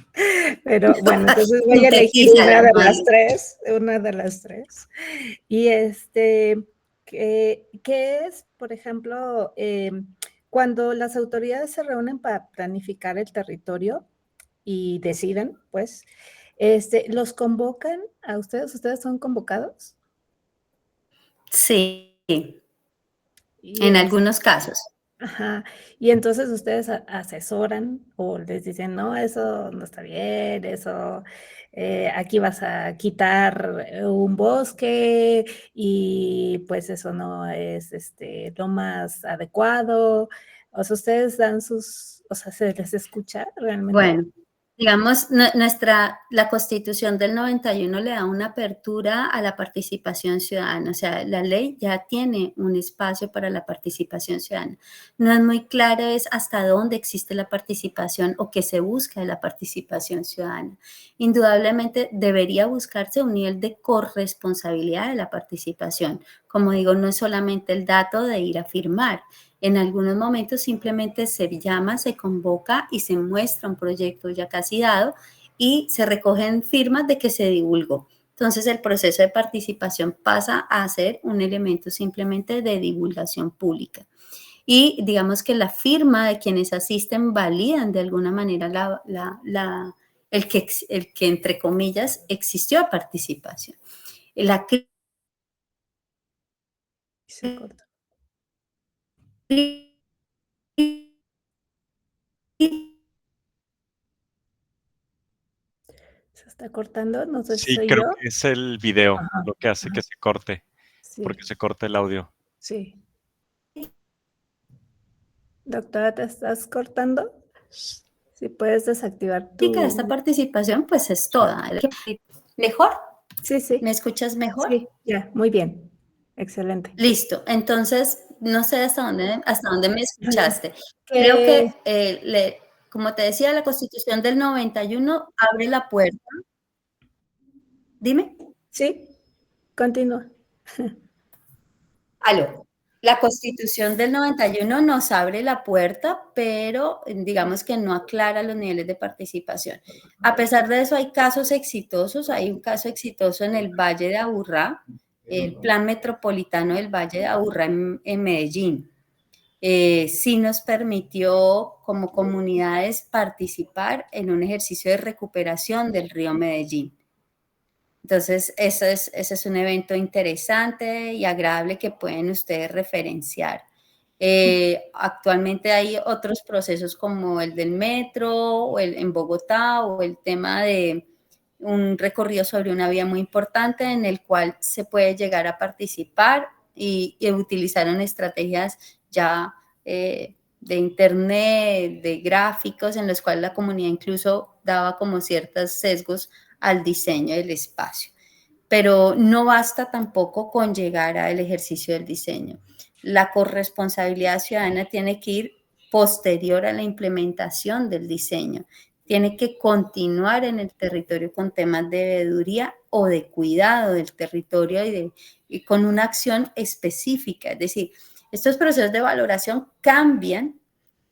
pero bueno, entonces voy a elegir una de las tres. Y ¿qué es, por ejemplo, cuando las autoridades se reúnen para planificar el territorio y deciden, pues, los convocan a ustedes son convocados?
Sí, en algunos casos.
Ajá. Y entonces ustedes asesoran o les dicen, no, eso no está bien, eso, aquí vas a quitar un bosque y pues eso no es lo más adecuado. O sea, ustedes dan o sea, ¿se les escucha realmente?
Bueno, digamos, la Constitución del 91 le da una apertura a la participación ciudadana, o sea, la ley ya tiene un espacio para la participación ciudadana. No es muy claro es hasta dónde existe la participación o qué se busca de la participación ciudadana. Indudablemente debería buscarse un nivel de corresponsabilidad de la participación. Como digo, no es solamente el dato de ir a firmar. En algunos momentos simplemente se llama, se convoca y se muestra un proyecto ya casi dado y se recogen firmas de que se divulgó. Entonces el proceso de participación pasa a ser un elemento simplemente de divulgación pública. Y digamos que la firma de quienes asisten validan de alguna manera el que entre comillas existió participación. La
Se corta. ¿Se está cortando? No sé si
Sí,
soy
creo
yo.
que es el video
Ajá,
lo que hace
ajá.
que se corte,
Sí,
porque se corta el audio.
sí. Doctora, ¿te estás cortando? Si puedes desactivar
de esta participación pues es toda. ¿Mejor?
Sí, sí.
¿Me escuchas mejor?
Sí, ya, muy bien. Excelente.
Listo. Entonces, no sé hasta dónde me escuchaste. Creo que, como te decía, la Constitución del 91 abre la puerta. Dime.
Sí, continúa.
Aló. La Constitución del 91 nos abre la puerta, pero digamos que no aclara los niveles de participación. A pesar de eso, hay casos exitosos. Hay un caso exitoso en el Valle de Aburrá, el Plan Metropolitano del Valle de Aburrá en Medellín. Sí nos permitió como comunidades participar en un ejercicio de recuperación del río Medellín. Entonces, ese es un evento interesante y agradable que pueden ustedes referenciar. Actualmente hay otros procesos como el del metro o en Bogotá o el tema de un recorrido sobre una vía muy importante en el cual se puede llegar a participar y utilizaron estrategias ya de internet, de gráficos, en los cuales la comunidad incluso daba como ciertos sesgos al diseño del espacio. Pero no basta tampoco con llegar al ejercicio del diseño. La corresponsabilidad ciudadana tiene que ir posterior a la implementación del diseño. Tiene que continuar en el territorio con temas de veeduría o de cuidado del territorio y con una acción específica. Es decir, estos procesos de valoración cambian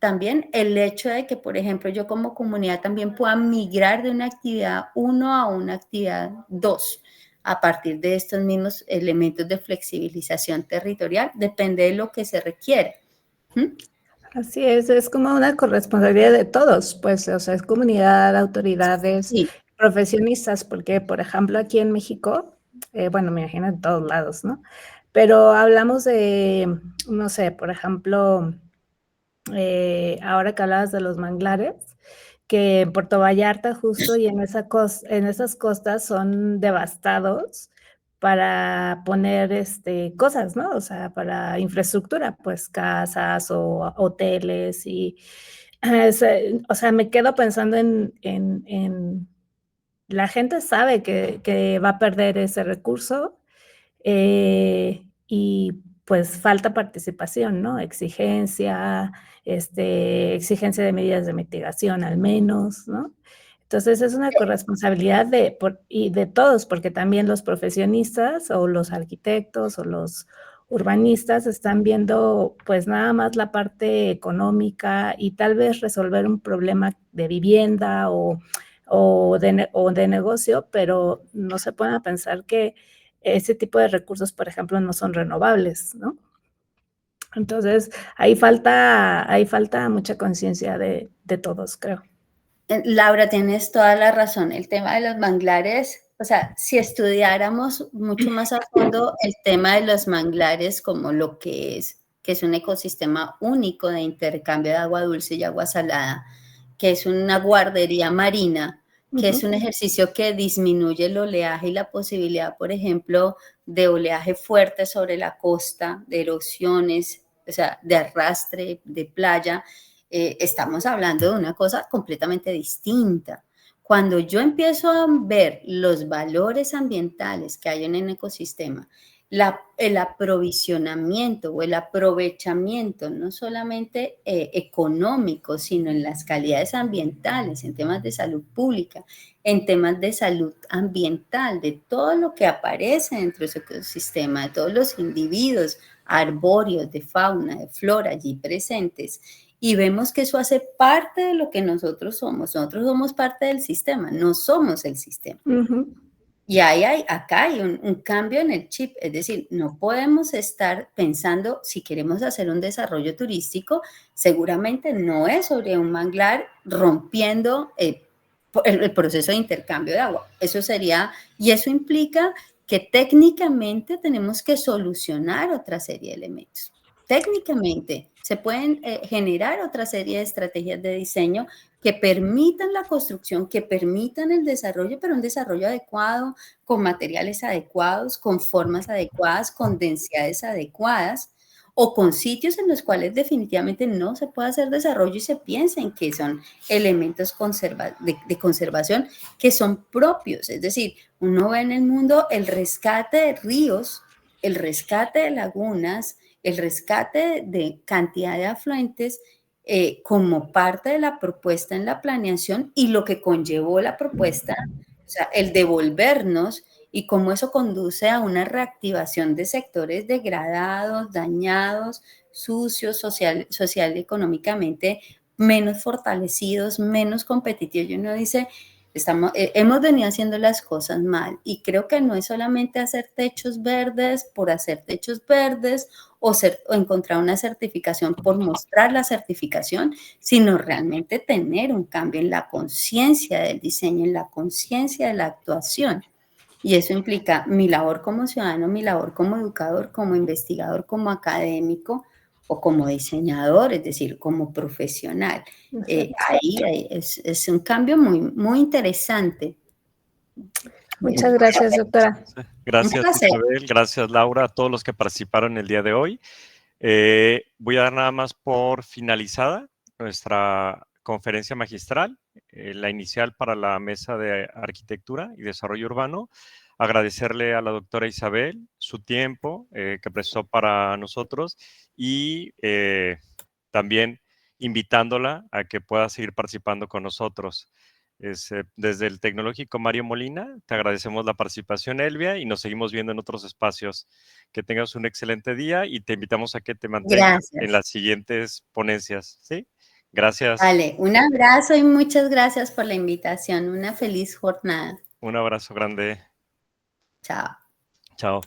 también el hecho de que, por ejemplo, yo como comunidad también pueda migrar de una actividad 1 a una actividad 2 a partir de estos mismos elementos de flexibilización territorial, depende de lo que se requiere.
Así es como una corresponsabilidad de todos, pues, o sea, es comunidad, autoridades,
Sí.
profesionistas, porque, por ejemplo, aquí en México, bueno, me imagino en todos lados, ¿no? Pero hablamos de, no sé, por ejemplo, ahora que hablabas de los manglares, que en Puerto Vallarta justo y en esas costas son devastados para poner cosas, ¿no? O sea, para infraestructura, pues casas o hoteles y, o sea, me quedo pensando en la gente sabe que va a perder ese recurso y pues falta participación, ¿no? Exigencia de medidas de mitigación al menos, ¿no? Entonces es una corresponsabilidad y de todos, porque también los profesionistas o los arquitectos o los urbanistas están viendo pues nada más la parte económica y tal vez resolver un problema de vivienda o de negocio, pero no se pueden pensar que ese tipo de recursos, por ejemplo, no son renovables, ¿no? Entonces, ahí falta mucha conciencia de todos, creo.
Laura, tienes toda la razón. El tema de los manglares, o sea, si estudiáramos mucho más a fondo el tema de los manglares como lo que es un ecosistema único de intercambio de agua dulce y agua salada, que es una guardería marina, que es un ejercicio que disminuye el oleaje y la posibilidad, por ejemplo, de oleaje fuerte sobre la costa, de erosiones, o sea, de arrastre, de playa. Estamos hablando de una cosa completamente distinta. Cuando yo empiezo a ver los valores ambientales que hay en el ecosistema, el aprovisionamiento o el aprovechamiento, no solamente económico, sino en las calidades ambientales, en temas de salud pública, en temas de salud ambiental, de todo lo que aparece dentro de ese ecosistema, de todos los individuos arbóreos, de fauna, de flora allí presentes, y vemos que eso hace parte de lo que nosotros somos. Nosotros somos parte del sistema, no somos el sistema. Y acá hay un cambio en el chip, es decir, no podemos estar pensando, si queremos hacer un desarrollo turístico, seguramente no es sobre un manglar rompiendo el proceso de intercambio de agua. Eso sería, y eso implica que técnicamente tenemos que solucionar otra serie de elementos. Técnicamente se pueden generar otra serie de estrategias de diseño que permitan la construcción, que permitan el desarrollo, pero un desarrollo adecuado, con materiales adecuados, con formas adecuadas, con densidades adecuadas, o con sitios en los cuales definitivamente no se puede hacer desarrollo y se piensa en que son elementos de conservación que son propios. Es decir, uno ve en el mundo el rescate de ríos, el rescate de lagunas, el rescate de cantidad de afluentes como parte de la propuesta en la planeación y lo que conllevó la propuesta, o sea, el devolvernos y cómo eso conduce a una reactivación de sectores degradados, dañados, sucios, social y económicamente menos fortalecidos, menos competitivos. Y uno dice, hemos venido haciendo las cosas mal y creo que no es solamente hacer techos verdes por hacer techos verdes o encontrar una certificación por mostrar la certificación, sino realmente tener un cambio en la conciencia del diseño, en la conciencia de la actuación. Y eso implica mi labor como ciudadano, mi labor como educador, como investigador, como académico o como diseñador, es decir, como profesional. Ahí es un cambio muy, muy interesante.
Muchas gracias, doctora.
Gracias, Isabel. Gracias, Laura, a todos los que participaron el día de hoy. Voy a dar nada más por finalizada nuestra conferencia magistral, la inicial para la Mesa de Arquitectura y Desarrollo Urbano. Agradecerle a la doctora Isabel su tiempo que prestó para nosotros y también invitándola a que pueda seguir participando con nosotros. Desde el Tecnológico Mario Molina, te agradecemos la participación, Elvia, y nos seguimos viendo en otros espacios. Que tengas un excelente día y te invitamos a que te mantengas en las siguientes ponencias, ¿sí? Gracias.
Vale, un abrazo y muchas gracias por la invitación. Una feliz jornada.
Un abrazo grande.
Chao.
Chao.